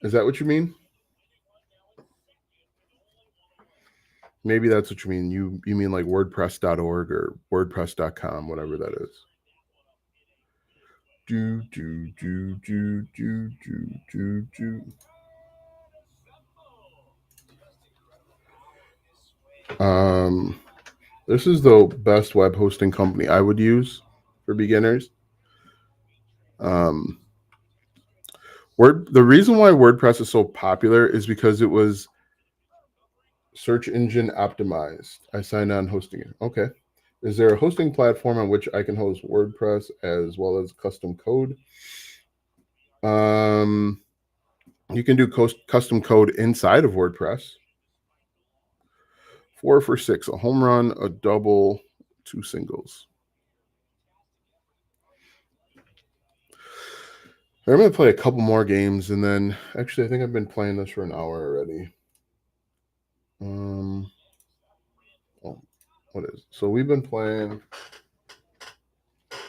Is that what you mean? Maybe that's what you mean. You mean like WordPress.org or WordPress.com, whatever that is. Do do do do do do do do. Um, this is the best web hosting company I would use for beginners. Um, the reason why WordPress is so popular is because it was search engine optimized. I signed on hosting it. Okay. Is there a hosting platform on which I can host WordPress as well as custom code? Um, you can do custom code inside of WordPress. 4 for 6, a home run, a double, 2 singles. I'm going to play a couple more games, and then actually, I think I've been playing this for an hour already. Um, oh, what is? So we've been playing.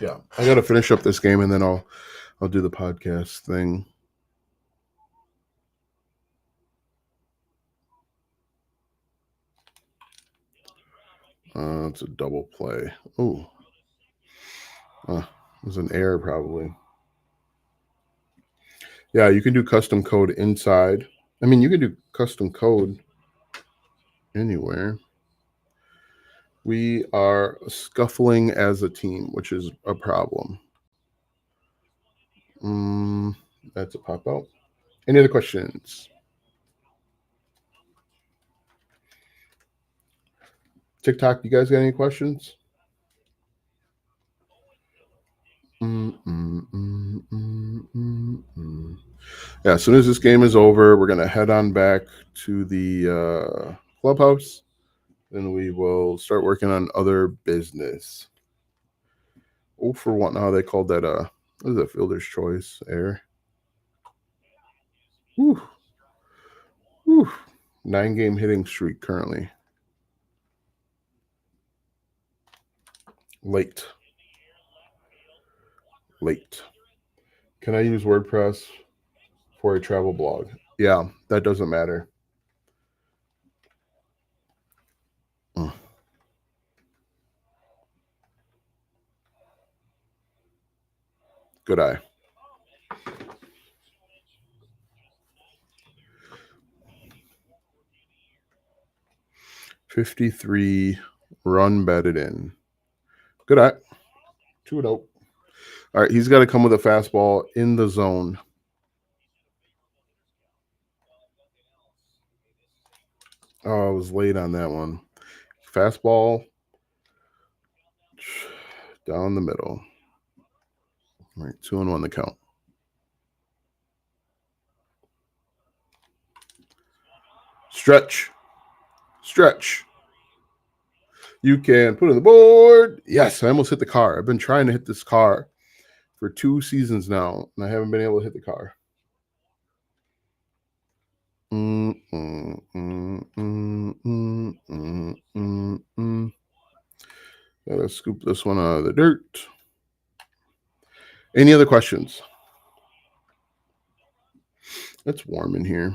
Yeah, I got to finish up this game, and then I'll do the podcast thing. It's a double play. Oh, it was an error probably. Yeah, you can do custom code inside. I mean, you can do custom code anywhere. We are scuffling as a team, which is a problem. That's a pop out. Any other questions? TikTok, you guys got any questions? Yeah, as soon as this game is over, we're gonna head on back to the clubhouse, and we will start working on other business. Oh, for one, how they called that what is that, fielder's choice error? Whew. Whew. 9-game hitting streak currently. Late. Can I use WordPress for a travel blog? Yeah, that doesn't matter. Good eye. 53 run batted in. Good eye. 2-0. All right, he's got to come with a fastball in the zone. Oh, I was late on that one. Fastball down the middle. All right, 2-1 the count. Stretch. Stretch. You can put on the board. Yes, I almost hit the car. I've been trying to hit this car for 2 seasons now, and I haven't been able to hit the car. Gotta scoop this one out of the dirt. Any other questions? It's warm in here.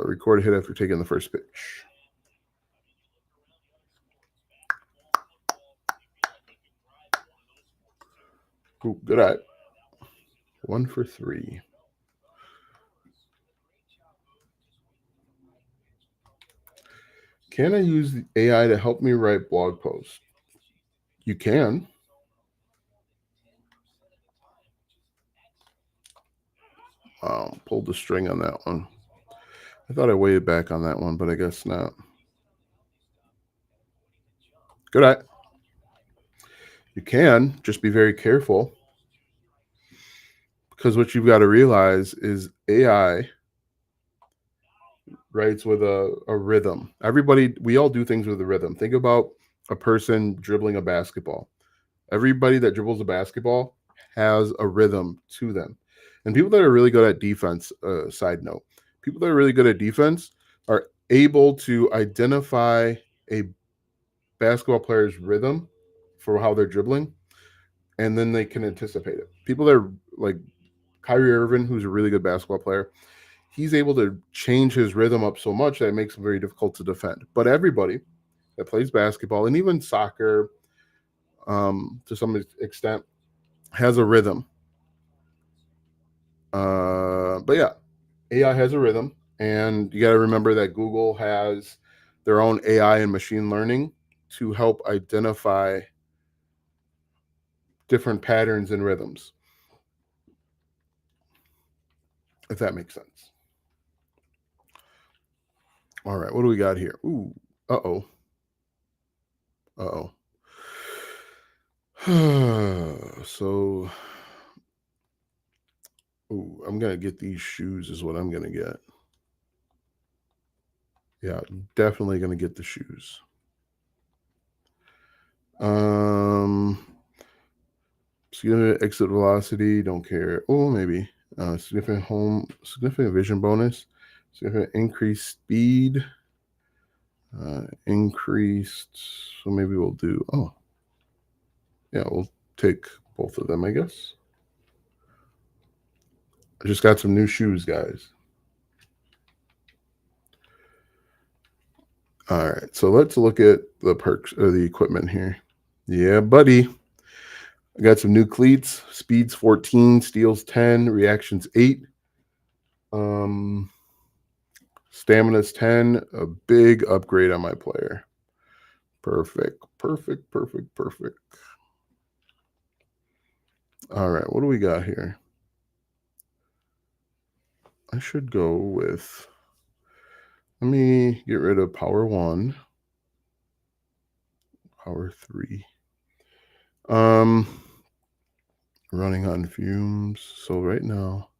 Record a hit after taking the first pitch. Ooh, good eye. 1 for 3. Can I use the AI to help me write blog posts? You can. Wow, pulled the string on that one. I thought I waited back on that one, but I guess not. Good eye. You can, just be very careful. Because what you've got to realize is AI writes with a rhythm. We all do things with a rhythm. Think about a person dribbling a basketball. Everybody that dribbles a basketball has a rhythm to them. And people that are really good at defense, side note, people that are really good at defense are able to identify a basketball player's rhythm for how they're dribbling, and then they can anticipate it. People that are like Kyrie Irving, who's a really good basketball player, he's able to change his rhythm up so much that it makes him very difficult to defend. But everybody that plays basketball and even soccer, to some extent, has a rhythm. But yeah, AI has a rhythm, and you got to remember that Google has their own AI and machine learning to help identify different patterns and rhythms, if that makes sense. All right, what do we got here? Ooh, uh-oh. So, I'm going to get these shoes is what I'm going to get. Yeah, definitely going to get the shoes. Significant exit velocity, don't care. Oh, maybe. Significant vision bonus, significant increased speed, increased. So maybe we'll do. Oh, yeah, we'll take both of them, I guess. I just got some new shoes, guys. All right, so let's look at the perks or the equipment here. Yeah, buddy. I got some new cleats. Speeds 14, steals 10, reactions 8. Stamina's 10. A big upgrade on my player. Perfect. All right, what do we got here? I should go with. Let me get rid of power 1. Power 3. Running on fumes. So right now,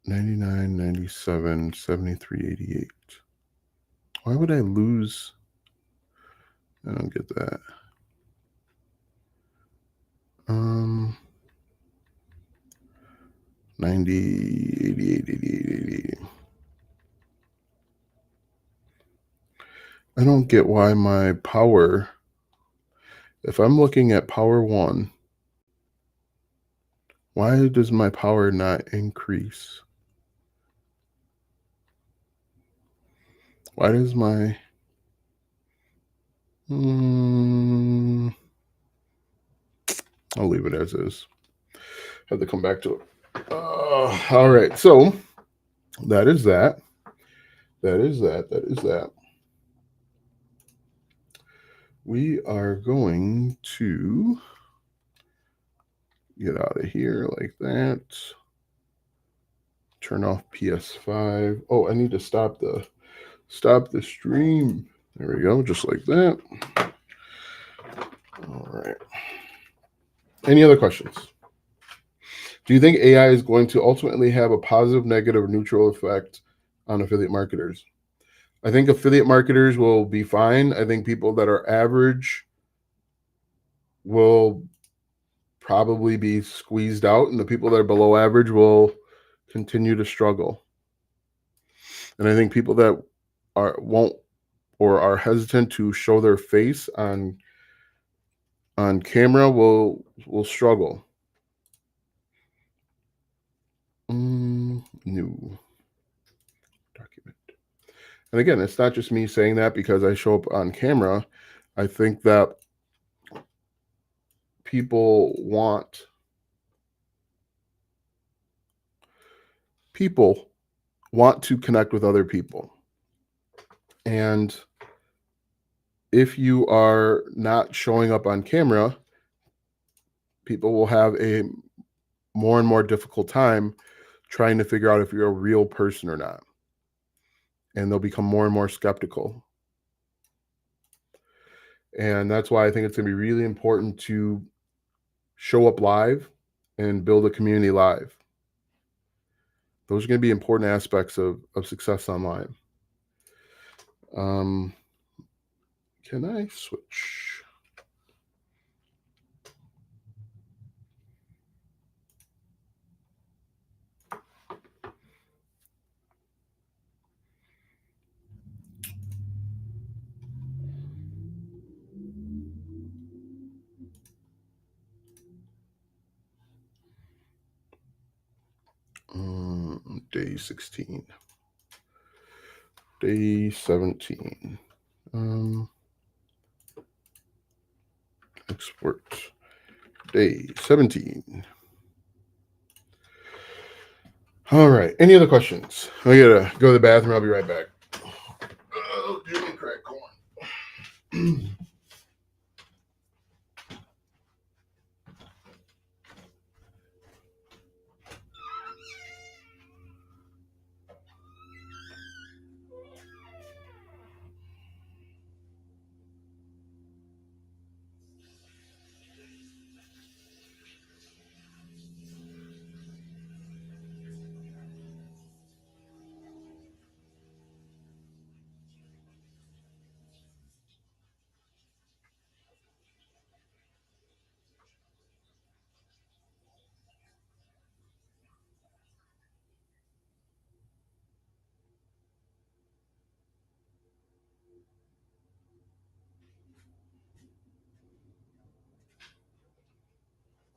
99, 97, 73, 88. Why would I lose? I don't get that. 90, 88, 88, 88. I don't get why my power, if I'm looking at power 1, why does my power not increase? Why does my... I'll leave it as is. Have to come back to it. All right, so that is that. That is that. We are going to get out of here like that. Turn off PS5. Oh, I need to stop the stream. There we go, just like that. All right. Any other questions? Do you think AI is going to ultimately have a positive, negative, or neutral effect on affiliate marketers? I think affiliate marketers will be fine. I think people that are average will probably be squeezed out, and the people that are below average will continue to struggle. And I think people that won't or are hesitant to show their face on camera will struggle. New document. And again, it's not just me saying that because I show up on camera. I think that people want people want to connect with other people. And if you are not showing up on camera, people will have a more and more difficult time trying to figure out if you're a real person or not. And they'll become more and more skeptical. And that's why I think it's going to be really important to show up live and build a community live. Those are going to be important aspects of success online. Can I switch? Day 16. Day 17. Export. Day 17. All right. Any other questions? I gotta go to the bathroom. I'll be right back. Oh, Jimmy crack corn.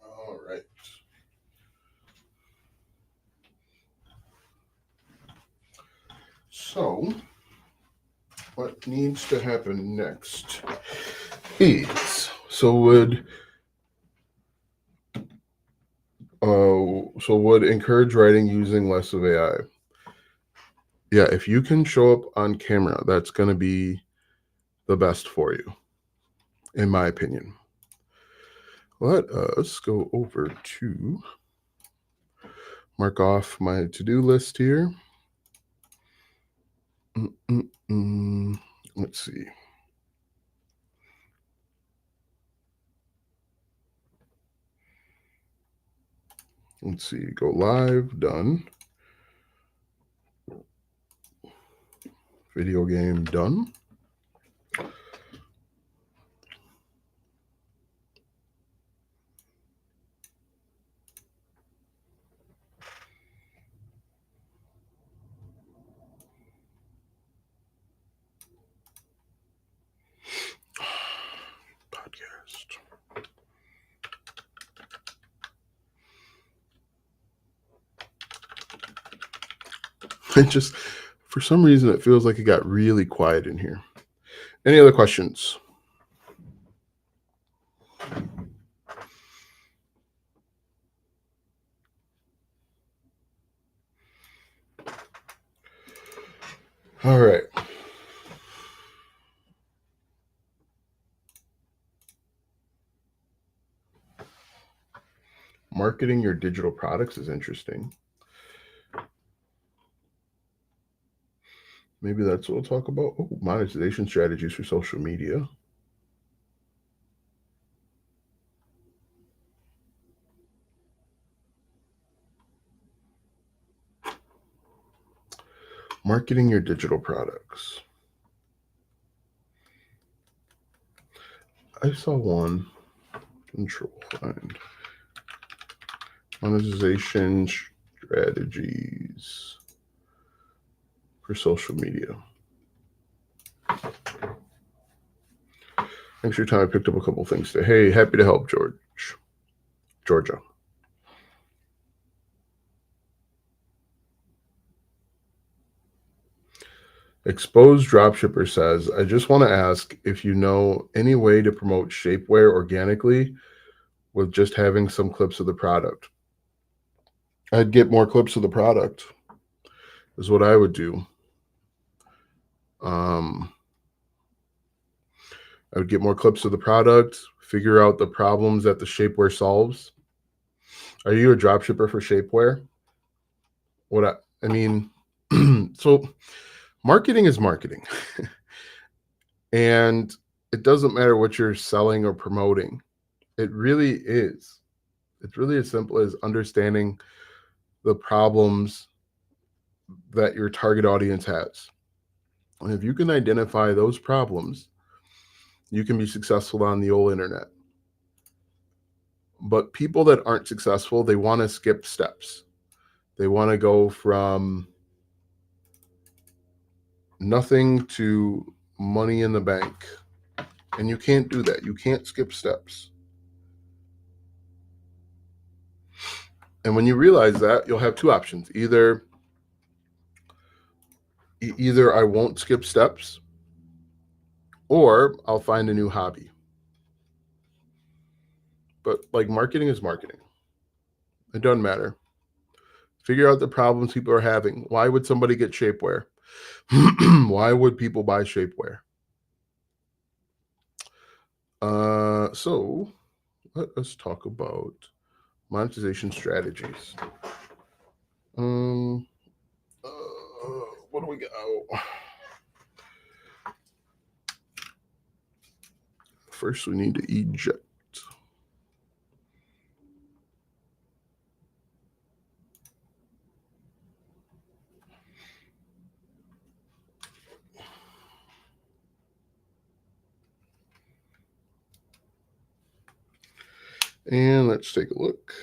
All right. So, what needs to happen next is would encourage writing using less of AI. Yeah, if you can show up on camera, that's going to be the best for you, in my opinion. Let us go over to mark off my to-do list here. Let's see. Let's see. Go live. Done. Video game. Done. Podcast. It just, for some reason, it feels like it got really quiet in here. Any other questions? All right. Marketing your digital products is interesting. Maybe that's what we'll talk about. Oh, monetization strategies for social media. Marketing your digital products. I saw one. Control find. Monetization strategies for social media. Thanks for your time. I picked up a couple things today. Hey, happy to help, Georgia. Exposed Dropshipper says, I just want to ask if you know any way to promote shapewear organically with just having some clips of the product. I'd get more clips of the product is what I would do. I would get more clips of the product, figure out the problems that the shapewear solves. Are you a dropshipper for shapewear? I mean, so marketing is marketing. And it doesn't matter what you're selling or promoting. It really is. It's really as simple as understanding the problems that your target audience has. And if you can identify those problems, you can be successful on the old internet. But people that aren't successful, they want to skip steps. They want to go from nothing to money in the bank. And you can't do that. You can't skip steps. And when you realize that, you'll have two options. Either I won't skip steps, or I'll find a new hobby. But like, marketing is marketing. It doesn't matter. Figure out the problems people are having. Why would somebody get shapewear? Why would people buy shapewear? So let us talk about monetization strategies. What do we got? First, we need to eject. And let's take a look.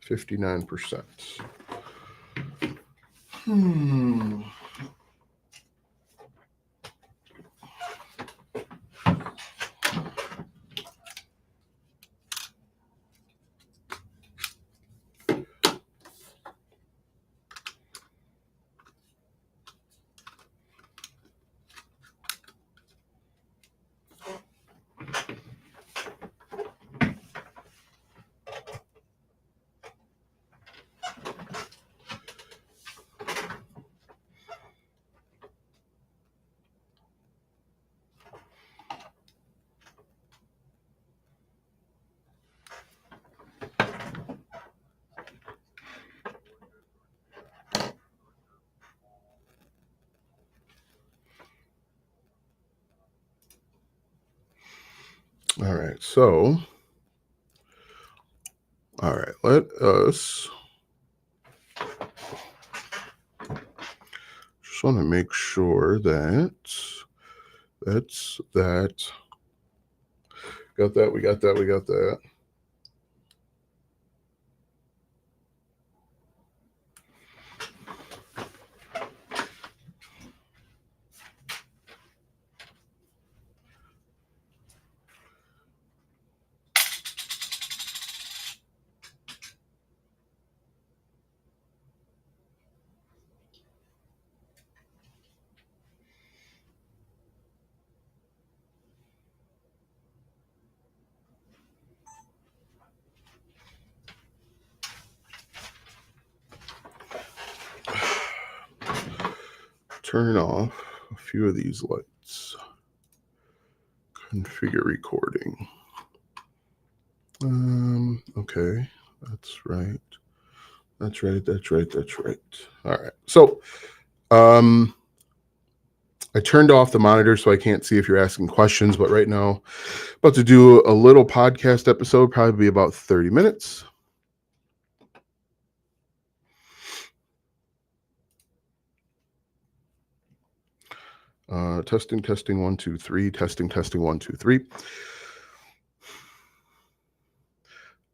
$59%. All right, so, let us just want to make sure that that's that. Got that, we got that. Turn off a few of these lights. Configure recording. Okay, that's right. That's right. All right. So, I turned off the monitor so I can't see if you're asking questions, but right now, about to do a little podcast episode, probably about 30 minutes. Testing, testing, one, two, three. Testing, testing, one, two, three.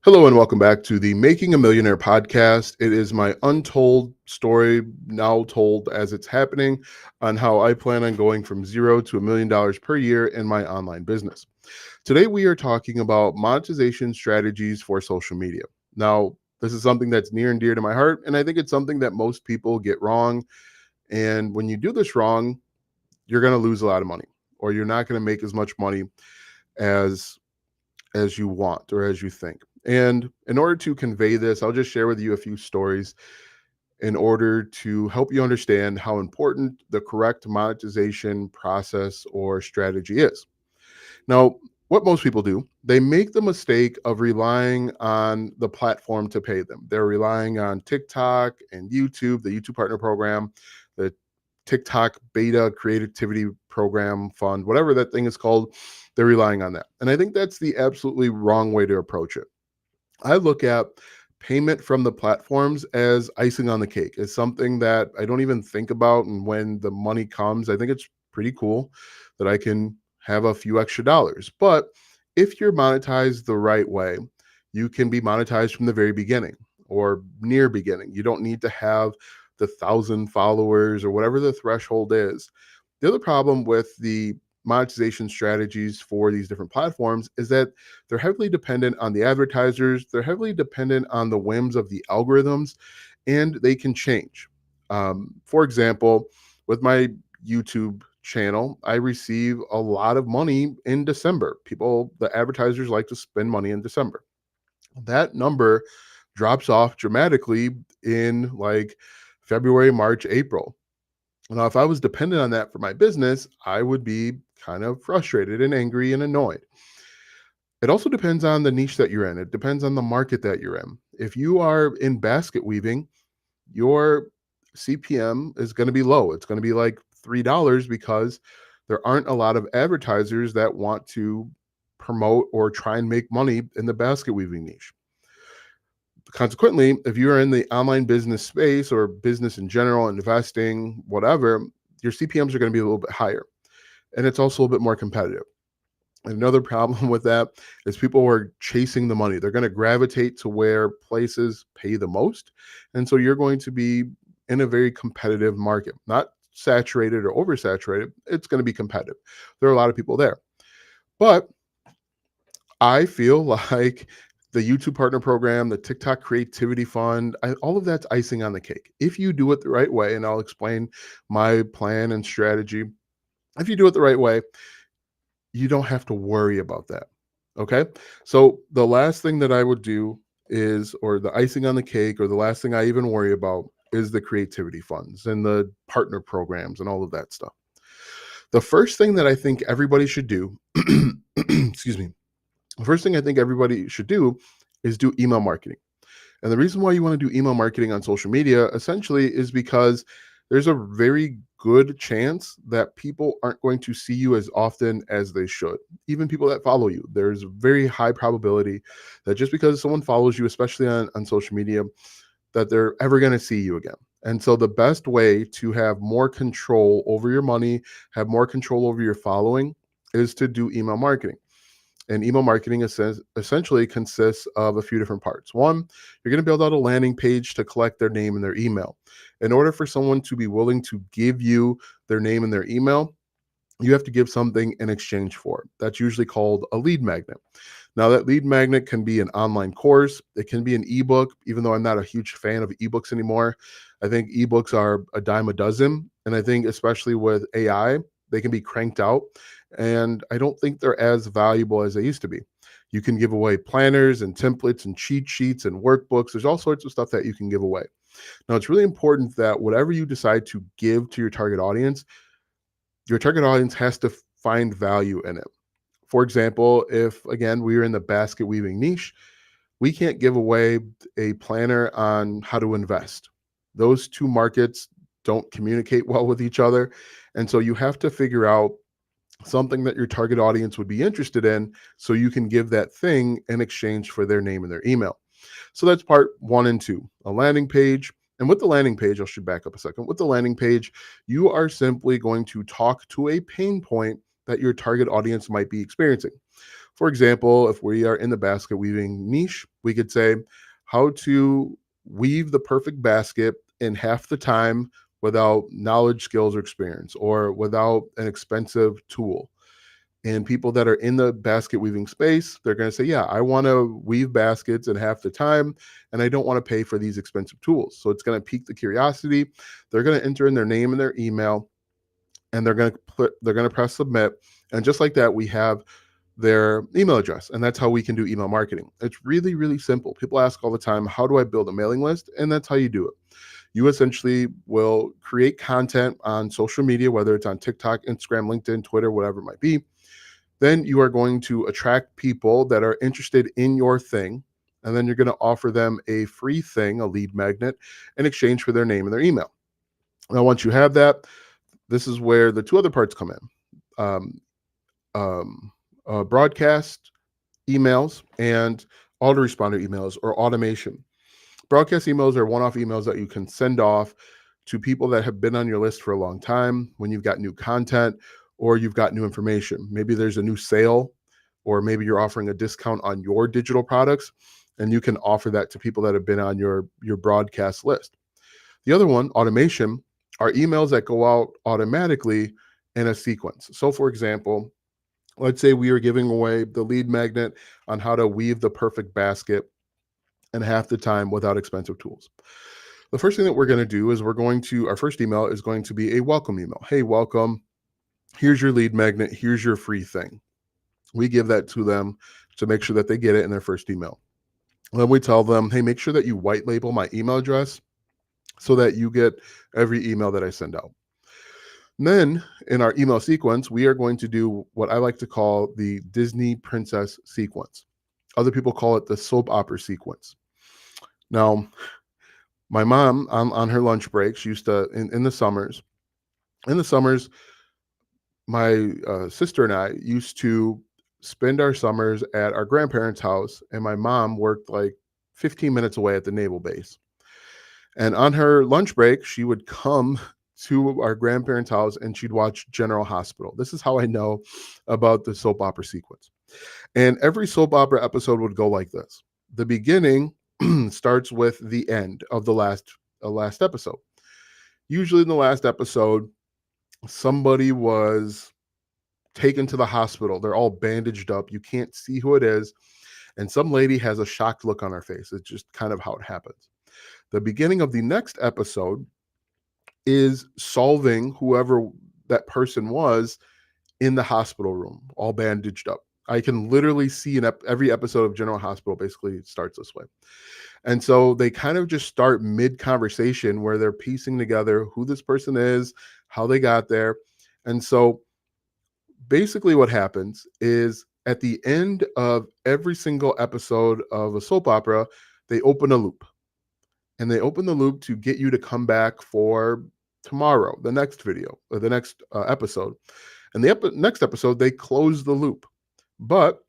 Hello and welcome back to the Making a Millionaire podcast. It is my untold story, now told as it's happening, on how I plan on going from zero to $1 million per year in my online business. Today, we are talking about monetization strategies for social media. Now, this is something that's near and dear to my heart, and I think it's something that most people get wrong. And when you do this wrong, you're going to lose a lot of money, or you're not going to make as much money as you want or as you think. And in order to convey this, I'll just share with you a few stories in order to help you understand how important the correct monetization process or strategy is. Now, what most people do, they make the mistake of relying on the platform to pay them. They're relying on TikTok and YouTube, the YouTube Partner Program, the TikTok Beta Creativity Program Fund, whatever that thing is called. They're relying on that. And I think that's the absolutely wrong way to approach it. I look at payment from the platforms as icing on the cake. It's something that I don't even think about. And when the money comes, I think it's pretty cool that I can have a few extra dollars. But if you're monetized the right way, you can be monetized from the very beginning or near beginning. You don't need to have the 1,000 followers or whatever the threshold is. The other problem with the monetization strategies for these different platforms is that they're heavily dependent on the advertisers, they're heavily dependent on the whims of the algorithms, and they can change. For example, with my YouTube channel, I receive a lot of money in December. The advertisers like to spend money in December. That number drops off dramatically in like February, March, April. Now, if I was dependent on that for my business, I would be kind of frustrated and angry and annoyed. It also depends on the niche that you're in. It depends on the market that you're in. If you are in basket weaving, your CPM is going to be low. It's going to be like $3 because there aren't a lot of advertisers that want to promote or try and make money in the basket weaving niche. Consequently, if you are in the online business space or business in general, investing, whatever, your CPMs are going to be a little bit higher. And it's also a little bit more competitive. Another problem with that is people are chasing the money. They're going to gravitate to where places pay the most. And so you're going to be in a very competitive market, not saturated or oversaturated. It's going to be competitive. There are a lot of people there. But I feel like the YouTube Partner Program, the TikTok Creativity Fund, all of that's icing on the cake. If you do it the right way, and I'll explain my plan and strategy. If you do it the right way, you don't have to worry about that. Okay. So the last thing that I would do is, or the icing on the cake, or the last thing I even worry about is the creativity funds and the partner programs and all of that stuff. The first thing that I think everybody should do, excuse me, the first thing I think everybody should do is do email marketing. And the reason why you want to do email marketing on social media essentially is because there's a very good chance that people aren't going to see you as often as they should. Even people that follow you, there's a very high probability that just because someone follows you, especially on social media, that they're ever going to see you again. And so the best way to have more control over your money, have more control over your following, is to do email marketing. And email marketing essentially consists of a few different parts. One, you're going to build out a landing page to collect their name and their email. In order for someone to be willing to give you their name and their email, you have to give something in exchange for it. That's usually called a lead magnet. Now, that lead magnet can be an online course. It can be an ebook, even though I'm not a huge fan of ebooks anymore. I think ebooks are a dime a dozen. And I think especially with AI, they can be cranked out. And I don't think they're as valuable as they used to be. You can give away planners and templates and cheat sheets and workbooks. There's all sorts of stuff that you can give away. Now, it's really important that whatever you decide to give to your target audience has to find value in it. For example, if again, we're in the basket weaving niche, we can't give away a planner on how to invest. Those two markets don't communicate well with each other. And so you have to figure out something that your target audience would be interested in so you can give that thing in exchange for their name and their email. So that's part 1 and 2, a landing page And with the landing page, I should back up a second. With the landing page, you are simply going to talk to a pain point that your target audience might be experiencing. For example, if we are in the basket weaving niche, we could say how to weave the perfect basket in half the time without knowledge, skills, or experience, or without an expensive tool. And people that are in the basket weaving space, they're going to say, yeah, I want to weave baskets in half the time, and I don't want to pay for these expensive tools. So it's going to pique the curiosity. They're going to enter in their name and their email, and they're going to press submit. And just like that, we have their email address. And that's how we can do email marketing. It's really, really simple. People ask all the time, how do I build a mailing list? And that's how you do it. You essentially will create content on social media, whether it's on TikTok, Instagram, LinkedIn, Twitter, whatever it might be. Then you are going to attract people that are interested in your thing. And then you're going to offer them a free thing, a lead magnet, in exchange for their name and their email. Now, once you have that, this is where the two other parts come in. Broadcast emails and autoresponder emails or automation. Broadcast emails are one-off emails that you can send off to people that have been on your list for a long time when you've got new content or you've got new information. Maybe there's a new sale, or maybe you're offering a discount on your digital products, and you can offer that to people that have been on your broadcast list. The other one, automation, are emails that go out automatically in a sequence. So for example, let's say we are giving away the lead magnet on how to weave the perfect basket in half the time without expensive tools. The first thing that we're going to do is our first email is going to be a welcome email. Hey, welcome. Here's your lead magnet. Here's your free thing. We give that to them to make sure that they get it in their first email. Then we tell them, hey, make sure that you white label my email address so that you get every email that I send out. And then in our email sequence, we are going to do what I like to call the Disney princess sequence. Other people call it the soap opera sequence. Now, my mom on her lunch break, she used to, in the summers, my sister and I used to spend our summers at our grandparents' house, and my mom worked like 15 minutes away at the naval base. And on her lunch break, she would come to our grandparents' house and she'd watch General Hospital. This is how I know about the soap opera sequence. And every soap opera episode would go like this. The beginning starts with the end of the last episode. Usually in the last episode, somebody was taken to the hospital. They're all bandaged up. You can't see who it is. And some lady has a shocked look on her face. It's just kind of how it happens. The beginning of the next episode is solving whoever that person was in the hospital room, all bandaged up. I can literally see every episode of General Hospital basically starts this way. And so they kind of just start mid-conversation where they're piecing together who this person is, how they got there. And so basically what happens is at the end of every single episode of a soap opera, they open a loop. And they open the loop to get you to come back for tomorrow, the next video, or the next episode. And the next episode, they close the loop. But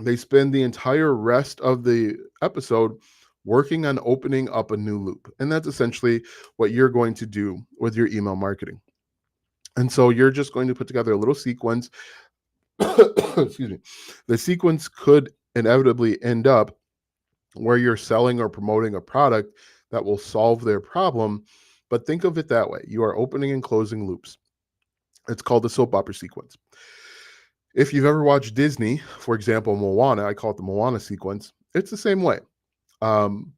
they spend the entire rest of the episode working on opening up a new loop. And that's essentially what you're going to do with your email marketing. And so you're just going to put together a little sequence. Excuse me. The sequence could inevitably end up where you're selling or promoting a product that will solve their problem. But think of it that way. You are opening and closing loops. It's called the soap opera sequence. If you've ever watched Disney, for example, Moana, I call it the Moana sequence, it's the same way. And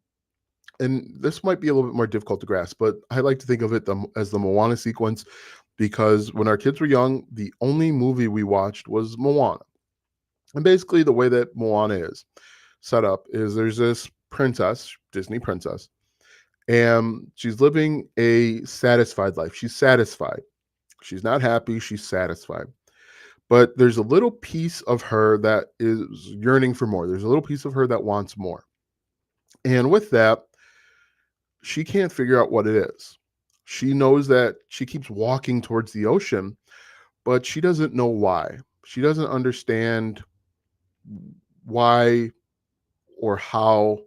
this might be a little bit more difficult to grasp, but I like to think of it as the Moana sequence because when our kids were young, the only movie we watched was Moana. And basically the way that Moana is set up is there's this princess, Disney princess, and she's living a satisfied life. She's satisfied. She's not happy. She's satisfied. But there's a little piece of her that is yearning for more. There's a little piece of her that wants more. And with that, she can't figure out what it is. She knows that she keeps walking towards the ocean, but she doesn't know why. She doesn't understand why or how,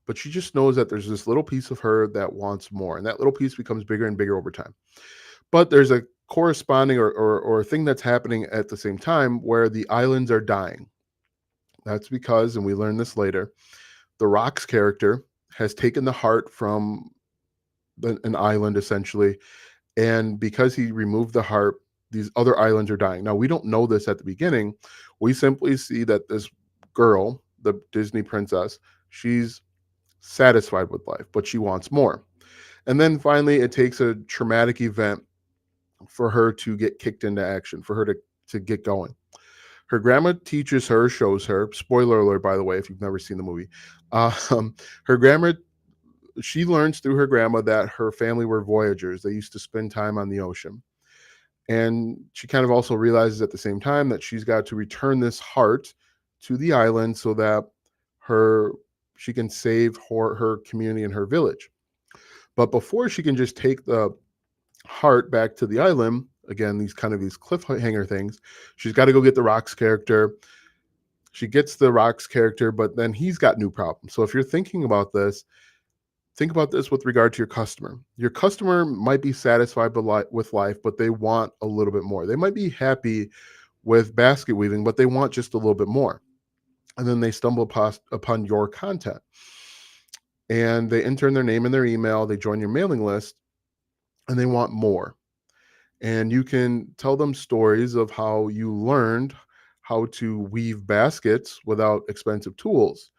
but she just knows that there's this little piece of her that wants more, and that little piece becomes bigger and bigger over time. But there's a corresponding or thing that's happening at the same time where the islands are dying. That's because, and we learn this later, the Rock's character has taken the heart from an island essentially, and because he removed the heart, these other islands are dying. Now we don't know this at the beginning. We simply see that this girl, the Disney princess, she's satisfied with life, but she wants more. And then finally, it takes a traumatic event for her to get kicked into action, for her to get going. Her grandma teaches her, shows her, spoiler alert, by the way, if you've never seen the movie. Um, her grandma, she learns through her grandma that her family were voyagers. They used to spend time on the ocean. And she kind of also realizes at the same time that she's got to return this heart to the island so that her she can save her community and her village. But before she can just take the heart back to the island, again, these cliffhanger things, she's got to go get the Rock's character. She gets the Rock's character, but then he's got new problems. So if you're thinking about this, think about this with regard to your customer. Your customer might be satisfied with life, but they want a little bit more. They might be happy with basket weaving, but they want just a little bit more. And then they stumble upon your content and they enter in their name and their email, they join your mailing list, and they want more. And you can tell them stories of how you learned how to weave baskets without expensive tools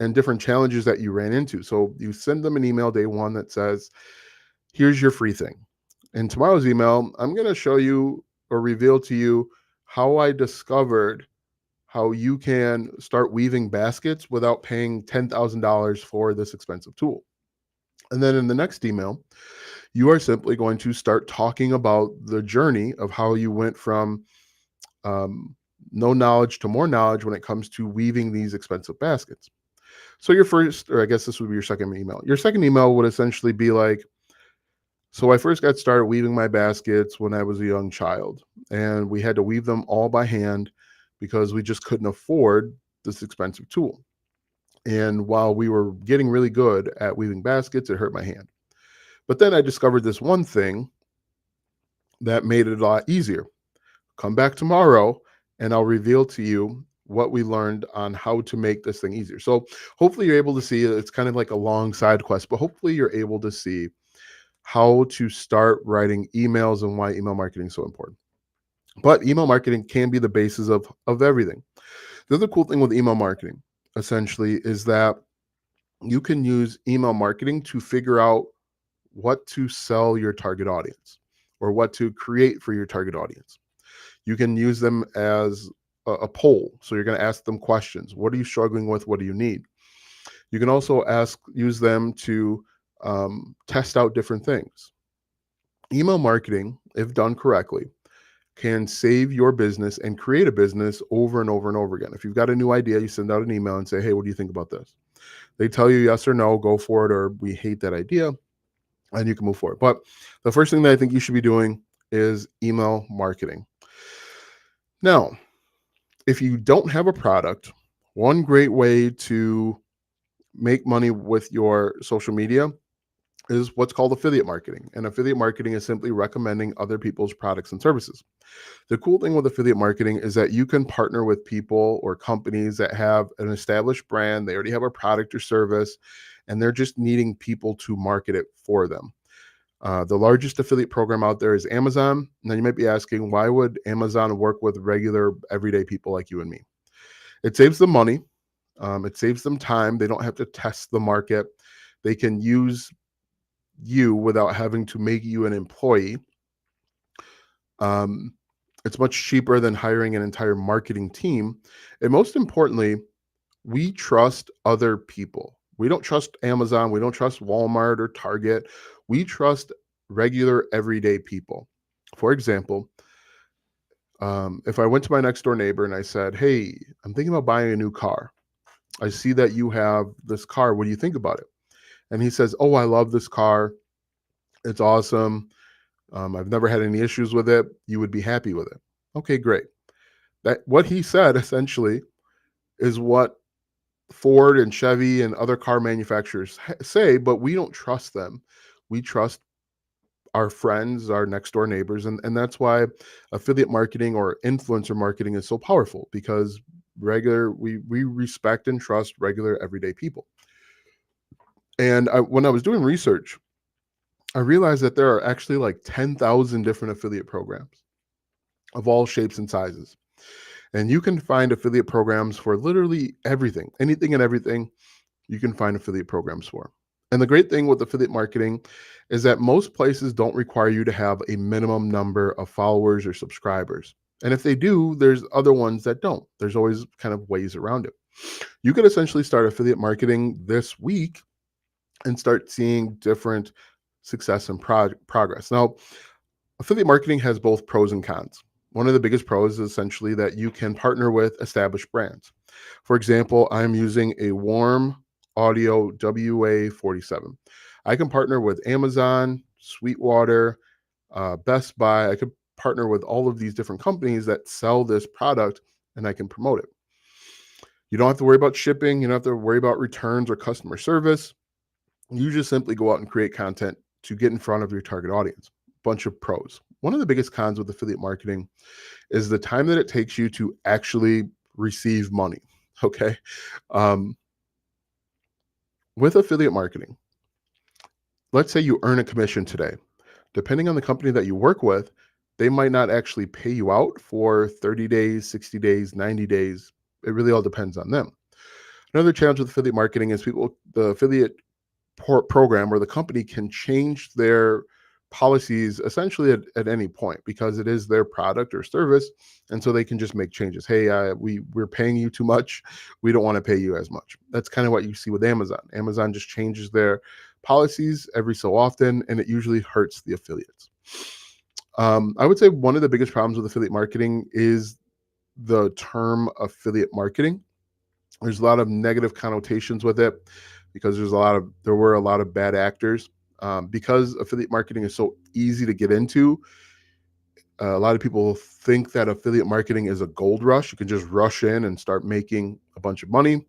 and different challenges that you ran into. So you send them an email day one that says, here's your free thing. In tomorrow's email, I'm going to show you or reveal to you how I discovered how you can start weaving baskets without paying $10,000 for this expensive tool. And then in the next email, you are simply going to start talking about the journey of how you went from um, no knowledge to more knowledge when it comes to weaving these expensive baskets. So your first, or I guess this would be your second email. Your second email would essentially be like, so I first got started weaving my baskets when I was a young child, and we had to weave them all by hand because we just couldn't afford this expensive tool. And while we were getting really good at weaving baskets, it hurt my hand. But then I discovered this one thing that made it a lot easier. Come back tomorrow and I'll reveal to you what we learned on how to make this thing easier. So hopefully you're able to see it's kind of like a long side quest, but hopefully you're able to see how to start writing emails and why email marketing is so important. But email marketing can be the basis of everything. The other cool thing with email marketing essentially is that you can use email marketing to figure out what to sell your target audience or what to create for your target audience. You can use them as a poll. So you're going to ask them questions. What are you struggling with? What do you need? You can also use them to test out different things. Email marketing, if done correctly, can save your business and create a business over and over and over again. If you've got a new idea, you send out an email and say, hey, what do you think about this? They tell you yes or no, go for it, or we hate that idea, and you can move forward. But the first thing that I think you should be doing is email marketing. Now, if you don't have a product, one great way to make money with your social media is what's called affiliate marketing. And affiliate marketing is simply recommending other people's products and services. The cool thing with affiliate marketing is that you can partner with people or companies that have an established brand, they already have a product or service, and they're just needing people to market it for them. The largest affiliate program out there is Amazon. Now you might be asking, why would Amazon work with regular everyday people like you and me? It saves them money. It saves them time. They don't have to test the market. They can use you without having to make you an employee. Um, it's much cheaper than hiring an entire marketing team. And most importantly, we trust other people. We don't trust Amazon. We don't trust Walmart or Target. We trust regular, everyday people. For example, if I went to my next door neighbor and I said, hey, I'm thinking about buying a new car. I see that you have this car. What do you think about it? And he says, oh, I love this car. It's awesome. I've never had any issues with it. You would be happy with it. Okay, great. That what he said essentially is what Ford and Chevy and other car manufacturers say, but we don't trust them. We trust our friends, our next door neighbors. And that's why affiliate marketing or influencer marketing is so powerful, because we respect and trust regular everyday people. And when I was doing research, I realized that there are actually like 10,000 different affiliate programs of all shapes and sizes. And you can find affiliate programs for literally everything, anything and everything you can find affiliate programs for. And the great thing with affiliate marketing is that most places don't require you to have a minimum number of followers or subscribers. And if they do, there's other ones that don't. There's always kind of ways around it. You could essentially start affiliate marketing this week and start seeing different success and progress. Now, affiliate marketing has both pros and cons. One of the biggest pros is essentially that you can partner with established brands. For example, I'm using a Warm Audio WA47. I can partner with Amazon, Sweetwater, Best Buy. I could partner with all of these different companies that sell this product, and I can promote it. You don't have to worry about shipping. You don't have to worry about returns or customer service. You just simply go out and create content to get in front of your target audience. Bunch of pros. One of the biggest cons with affiliate marketing is the time that it takes you to actually receive money. Okay. Um, with affiliate marketing, let's say you earn a commission today. Depending on the company that you work with, they might not actually pay you out for 30 days, 60 days, 90 days. It really all depends on them. Another challenge with affiliate marketing is the affiliate program or the company can change their policies essentially at any point, because it is their product or service, and so they can just make changes. Hey, we're paying you too much, we don't want to pay you as much. That's kind of what you see with Amazon just changes their policies every so often, and it usually hurts the affiliates. I would say one of the biggest problems with affiliate marketing is the term affiliate marketing. There's a lot of negative connotations with it, because there were a lot of bad actors. Because affiliate marketing is so easy to get into, a lot of people think that affiliate marketing is a gold rush. You can just rush in and start making a bunch of money.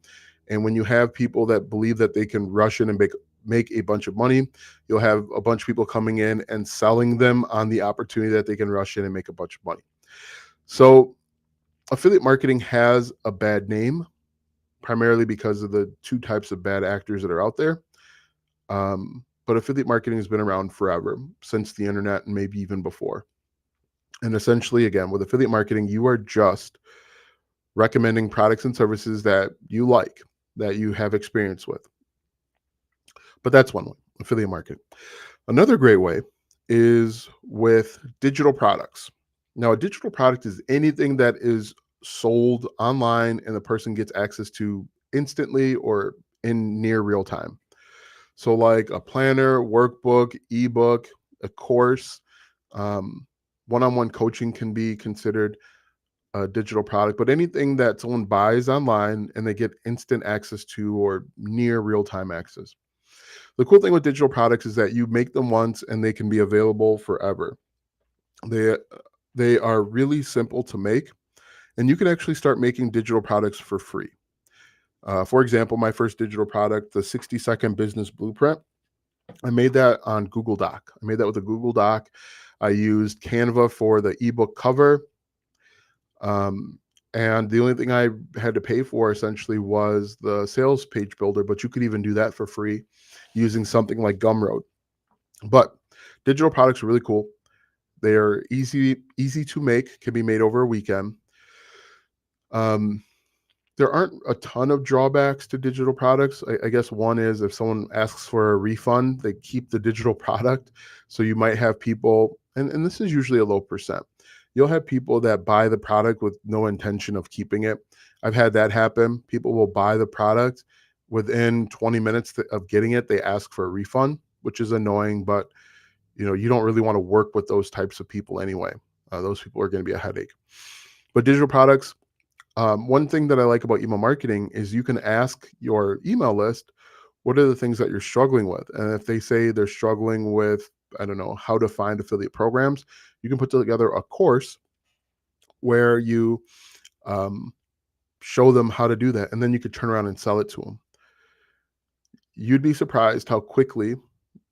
And when you have people that believe that they can rush in and make a bunch of money, you'll have a bunch of people coming in and selling them on the opportunity that they can rush in and make a bunch of money. So affiliate marketing has a bad name, primarily because of the two types of bad actors that are out there. But affiliate marketing has been around forever, since the internet and maybe even before. And essentially, again, with affiliate marketing, you are just recommending products and services that you like, that you have experience with. But that's one way, affiliate marketing. Another great way is with digital products. Now, a digital product is anything that is sold online and the person gets access to instantly or in near real time. So, like a planner, workbook, ebook, a course, um, one-on-one coaching can be considered a digital product, but anything that someone buys online and they get instant access to or near real-time access. The cool thing with digital products is that you make them once and they can be available forever. They they are really simple to make, and you can actually start making digital products for free. For example, my first digital product, the 60-second business blueprint, I made that on Google Doc. I made that with a Google Doc. I used Canva for the ebook cover. Um, and the only thing I had to pay for essentially was the sales page builder, but you could even do that for free using something like Gumroad. But digital products are really cool. They are easy to make, can be made over a weekend. Um, there aren't a ton of drawbacks to digital products. I guess one is if someone asks for a refund, they keep the digital product. So you might have people, and this is usually a low percent. You'll have people that buy the product with no intention of keeping it. I've had that happen. People will buy the product within 20 minutes of getting it, they ask for a refund, which is annoying, but you don't really want to work with those types of people anyway. Those people are going to be a headache. But digital products, one thing that I like about email marketing is you can ask your email list, what are the things that you're struggling with? And if they say they're struggling with, I don't know, how to find affiliate programs, you can put together a course where you um, show them how to do that, and then you could turn around and sell it to them. You'd be surprised how quickly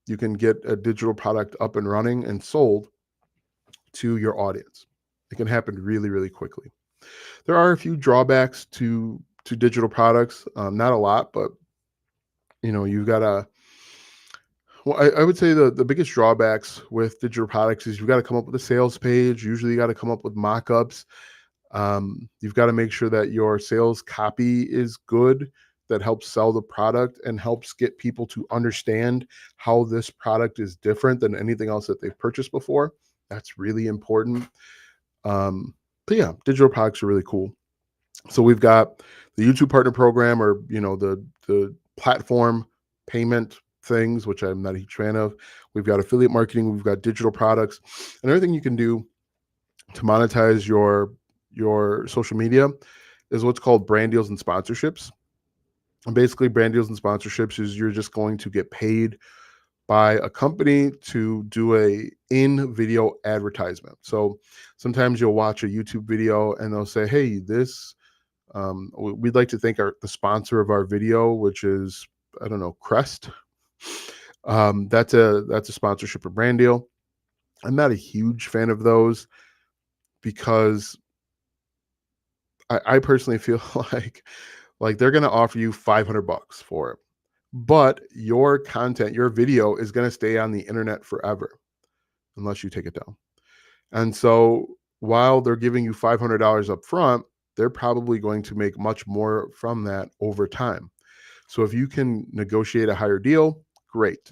you can get a digital product up and running and sold to your audience. It can happen really, really quickly. There are a few drawbacks to digital products, not a lot, but you've got to. Well, I would say the biggest drawbacks with digital products is you've got to come up with a sales page. Usually, you got to come up with mock-ups. You've got to make sure that your sales copy is good, that helps sell the product and helps get people to understand how this product is different than anything else that they've purchased before. That's really important. But yeah, digital products are really cool. So we've got the YouTube Partner Program, or the platform payment things, which I'm not a huge fan of. We've got affiliate marketing. We've got digital products, and everything you can do to monetize your social media is what's called brand deals and sponsorships. And basically, brand deals and sponsorships is you're just going to get paid by a company to do a in video advertisement. So sometimes you'll watch a YouTube video and they'll say, "Hey, this we'd like to thank the sponsor of our video, which is, I don't know, Crest." That's a sponsorship or brand deal. I'm not a huge fan of those because I personally feel like they're going to offer you $500 for it, but your content, your video is going to stay on the internet forever unless you take it down. And so while they're giving you $500 up front, they're probably going to make much more from that over time. So if you can negotiate a higher deal, great.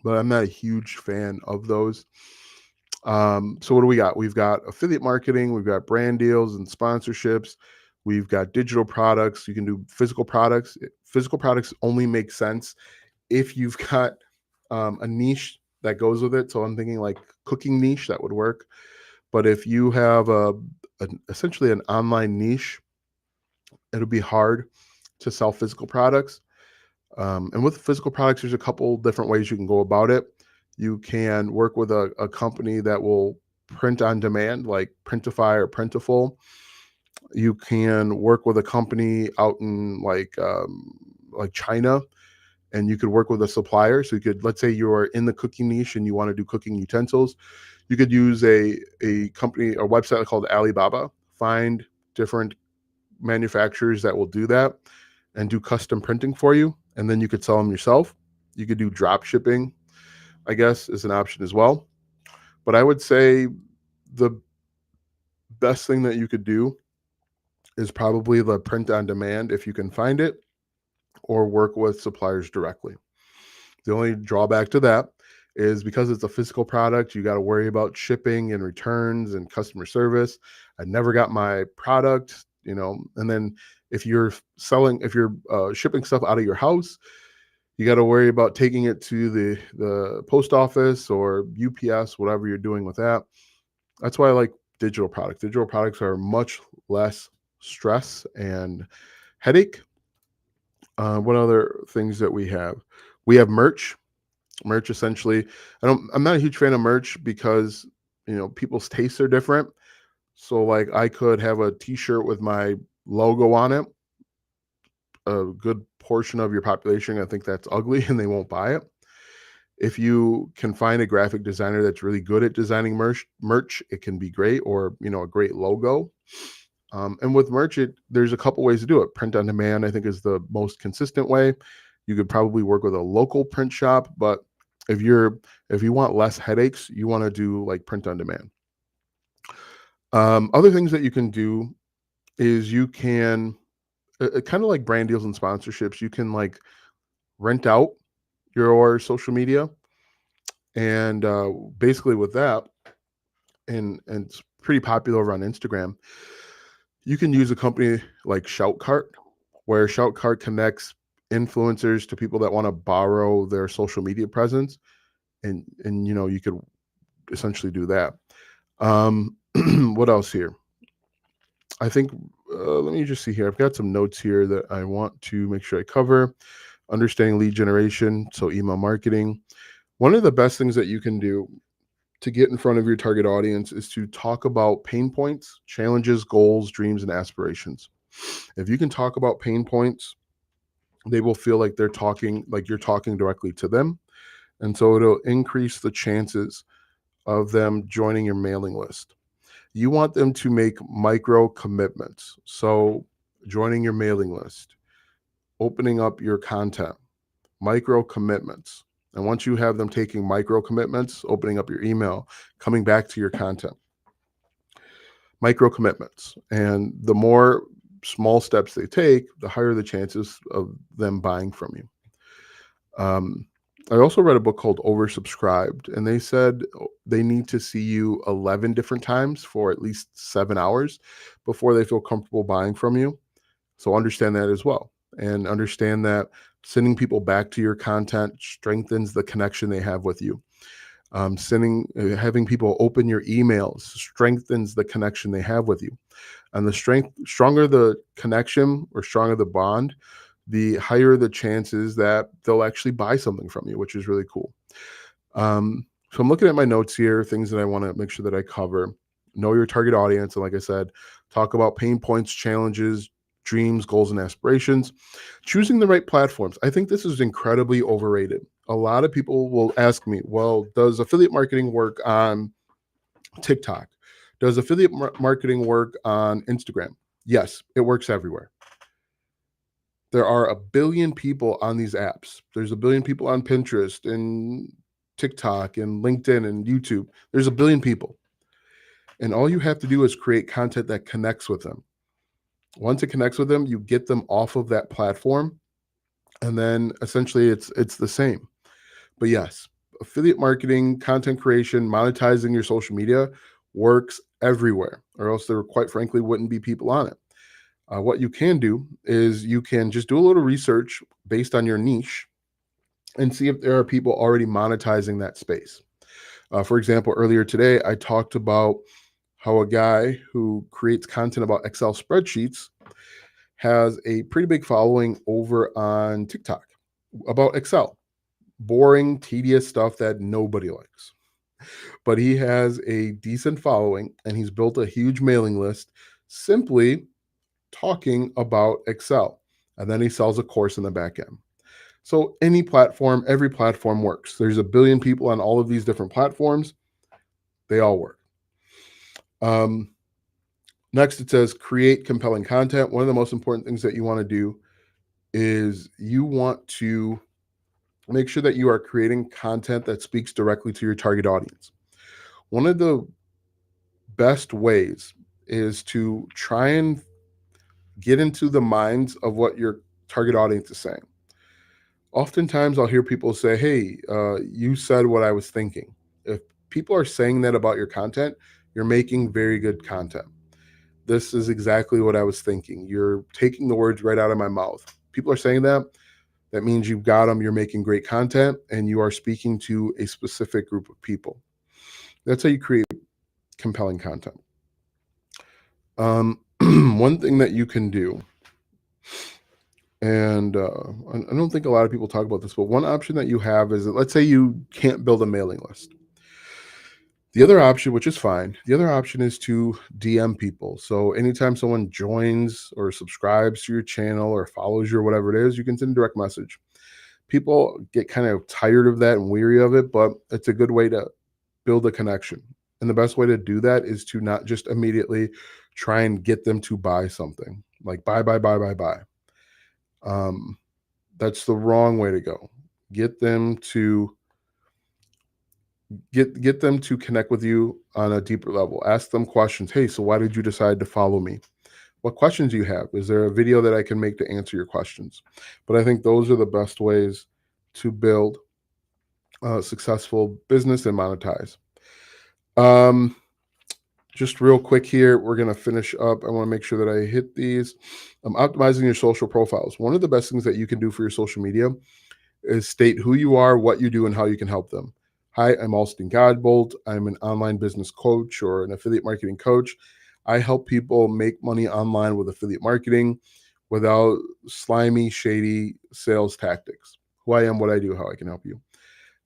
But I'm not a huge fan of those. So what do we got? We've got affiliate marketing, we've got brand deals and sponsorships, we've got digital products. You can do physical products. Physical products only make sense if you've got a niche that goes with it. So I'm thinking like cooking niche, that would work. But if you have essentially an online niche, it'll be hard to sell physical products. And with physical products, there's a couple different ways you can go about it. You can work with a company that will print on demand, like Printify or Printful. You can work with a company out in like China, and you could work with a supplier. So you could, let's say you're in the cooking niche and you want to do cooking utensils, you could use a company, a website called Alibaba, find different manufacturers that will do that and do custom printing for you. And then you could sell them yourself. You could do drop shipping, I guess, is an option as well. But I would say the best thing that you could do is probably the print on demand if you can find it, or work with suppliers directly. The only drawback to that is because it's a physical product, you got to worry about shipping and returns and customer service. I never got my product, and then if you're shipping stuff out of your house, you got to worry about taking it to the post office or UPS, whatever you're doing with that. That's why I like digital products. Digital products are much less stress and headache. What other things that we have? We have merch. Merch, essentially, I'm not a huge fan of merch because people's tastes are different. So like I could have a t-shirt with my logo on it. A good portion of your population, I think that's ugly and they won't buy it. If you can find a graphic designer that's really good at designing merch, it can be great, or a great logo. And with merch, there's a couple ways to do it. Print on demand, I think, is the most consistent way. You could probably work with a local print shop, but if you want less headaches, you want to do like print on demand. Other things that you can do is you can kind of like brand deals and sponsorships. You can like rent out your social media, and basically with that, and it's pretty popular over on Instagram. You can use a company like Shoutcart, where Shoutcart connects influencers to people that want to borrow their social media presence, and you could essentially do that. What else here? I think let me just see here. I've got some notes here that I want to make sure I cover. Understanding lead generation, so email marketing. One of the best things that you can do to get in front of your target audience is to talk about pain points, challenges, goals, dreams, and aspirations. If you can talk about pain points, they will feel like you're talking directly to them. And so it'll increase the chances of them joining your mailing list. You want them to make micro commitments. So joining your mailing list, opening up your content, micro commitments. And once you have them taking micro commitments, opening up your email, coming back to your content, micro commitments. And the more small steps they take, the higher the chances of them buying from you. I also read a book called Oversubscribed, and they said they need to see you 11 different times for at least 7 hours before they feel comfortable buying from you. So understand that as well. And understand that sending people back to your content strengthens the connection they have with you. Having people open your emails strengthens the connection they have with you. And stronger the connection or stronger the bond, the higher the chances that they'll actually buy something from you, which is really cool. So I'm looking at my notes here, things that I want to make sure that I cover. Know your target audience. And like I said, talk about pain points, challenges, dreams, goals, and aspirations. Choosing the right platforms. I think this is incredibly overrated. A lot of people will ask me, well, does affiliate marketing work on TikTok? Does affiliate marketing work on Instagram? Yes, it works everywhere. There are a billion people on these apps. There's a billion people on Pinterest and TikTok and LinkedIn and YouTube. There's a billion people. And all you have to do is create content that connects with them. Once it connects with them, you get them off of that platform. And then essentially it's the same. But yes, affiliate marketing, content creation, monetizing your social media works everywhere, or else there quite frankly wouldn't be people on it. What you can do is you can just do a little research based on your niche and see if there are people already monetizing that space. For example, earlier today, I talked about how a guy who creates content about Excel spreadsheets has a pretty big following over on TikTok about Excel. Boring, tedious stuff that nobody likes. But he has a decent following and he's built a huge mailing list simply talking about Excel. And then he sells a course in the back end. So any platform, every platform works. There's a billion people on all of these different platforms. They all work. Next, it says create compelling content. One of the most important things that you want to do is you want to make sure that you are creating content that speaks directly to your target audience. One of the best ways is to try and get into the minds of what your target audience is saying. Oftentimes, I'll hear people say, hey, you said what I was thinking. If people are saying that about your content, you're making very good content. This is exactly what I was thinking. You're taking the words right out of my mouth. People are saying that. That means you've got them. You're making great content and you are speaking to a specific group of people. That's how you create compelling content. One thing that you can do, and I don't think a lot of people talk about this, but one option that you have is that let's say you can't build a mailing list. The other option, which is fine, the other option is to DM people. So anytime someone joins or subscribes to your channel or follows you or whatever it is, you can send a direct message. People get kind of tired of that and weary of it, but it's a good way to build a connection. And the best way to do that is to not just immediately try and get them to buy something like buy, buy, buy, buy, buy. That's the wrong way to go. Get them to get them to connect with you on a deeper level. Ask them questions. Hey, so why did you decide to follow me? What questions do you have? Is there a video that I can make to answer your questions? But I think those are the best ways to build a successful business and monetize. Just real quick here, we're going to finish up. I want to make sure that I hit these. Optimizing your social profiles. One of the best things that you can do for your social media is state who you are, what you do, and how you can help them. Hi, I'm Alston Godbolt. I'm an online business coach or an affiliate marketing coach. I help people make money online with affiliate marketing without slimy, shady sales tactics. Who I am, what I do, how I can help you.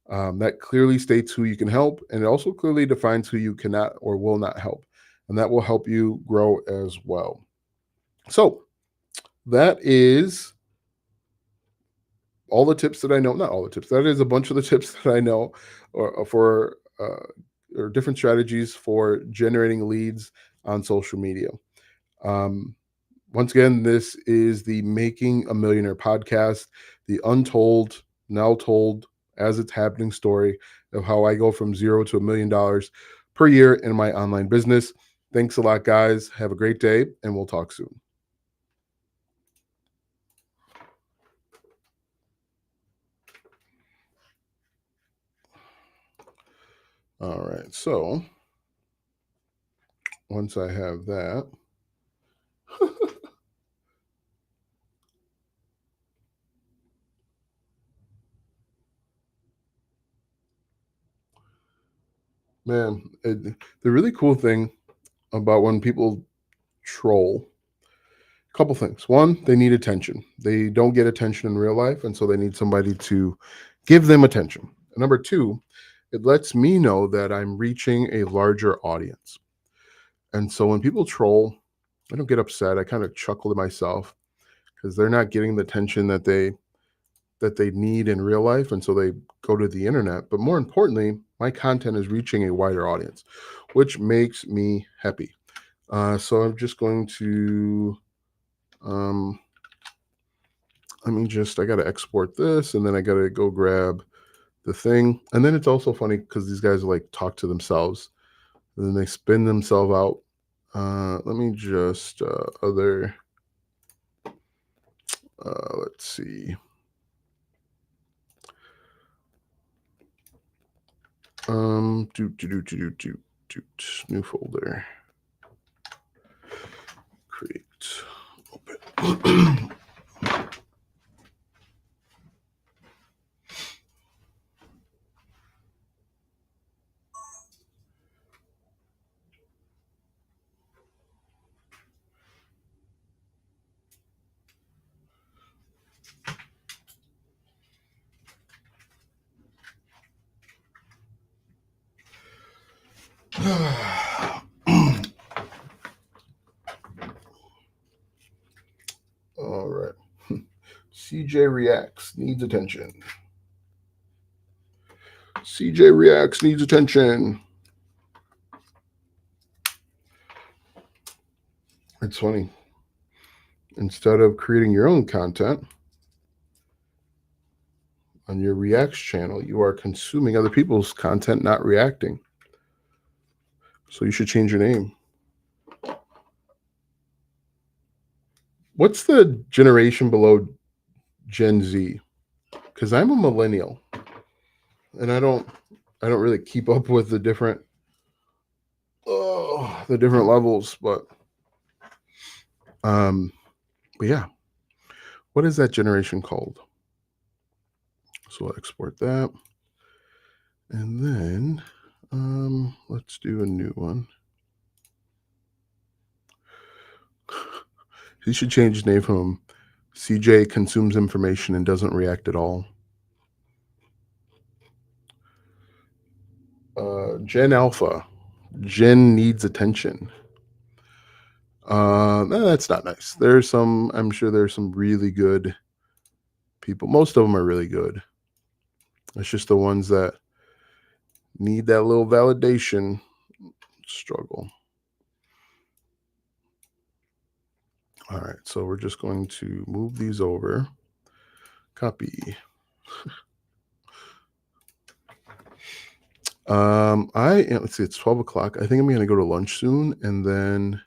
That clearly states who you can help, and it also clearly defines who you cannot or will not help. And that will help you grow as well. So that is all the tips that I know. Not all the tips. That is a bunch of the tips that I know, or different strategies for generating leads on social media. Um, Once again, this is the Making a Millionaire podcast, the untold, now told, as it's happening story of how I go from zero to $1 million per year in my online business. Thanks a lot, guys. Have a great day, and we'll talk soon. All right. So once I have that, man, the really cool thing about when people troll, a couple things. One, they need attention. They don't get attention in real life, and so they need somebody to give them attention. And number two, it lets me know that I'm reaching a larger audience. And so when people troll, I don't get upset. I kind of chuckle to myself because they're not getting the attention that they need in real life, and so they go to the internet. But more importantly, my content is reaching a wider audience, which makes me happy. So I'm just going to um, I got to export this, and then I got to go grab the thing. And then it's also funny because these guys like talk to themselves, and then they spin themselves out. Let me just let's see. Do new folder, create, open. All right. CJ reacts, needs attention. CJ reacts, needs attention. It's funny. Instead of creating your own content on your Reacts channel, you are consuming other people's content, not reacting. So you should change your name. What's the generation below Gen Z? Because I'm a millennial, and I don't really keep up with the different levels, um, but yeah, what is that generation called? So I'll export that, and then let's do a new one. He should change his name from CJ consumes information and doesn't react at all. Gen Alpha. Gen needs attention. That's not nice. I'm sure there's some really good people. Most of them are really good. It's just the ones that need that little validation struggle. All right, so we're just going to move these over. Copy. Let's see, it's 12 o'clock. I think I'm gonna go to lunch soon, and then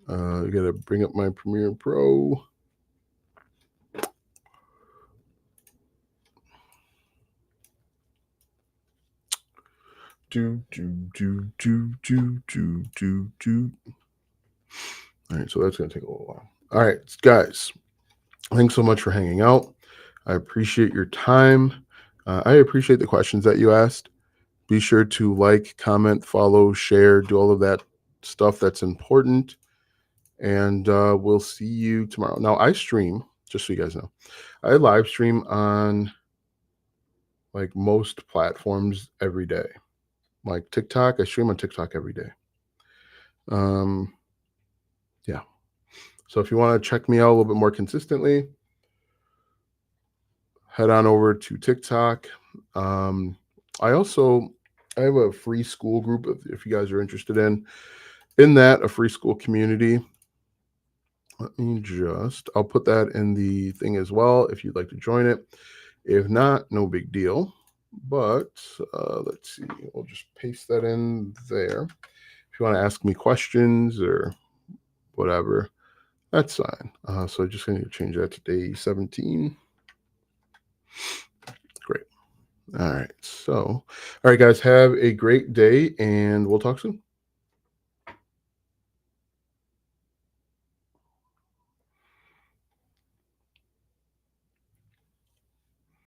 I gotta bring up my Premiere Pro. Do. All right, so that's gonna take a little while. All right, guys, thanks so much for hanging out. I appreciate your time. I appreciate the questions that you asked. Be sure to like, comment, follow, share, do all of that stuff that's important. And we'll see you tomorrow. Now, I stream, just so you guys know, I live stream on like most platforms every day. Like TikTok, I stream on TikTok every day. Yeah. So if you want to check me out a little bit more consistently, head on over to TikTok. Um, I have a free school group if you guys are interested in that, a free school community. I'll put that in the thing as well if you'd like to join it. If not, no big deal. But let's see, we'll just paste that in there. If you want to ask me questions or whatever, that's fine. So just going to change that to day 17. Great. All right. So, all right, guys, have a great day and we'll talk soon.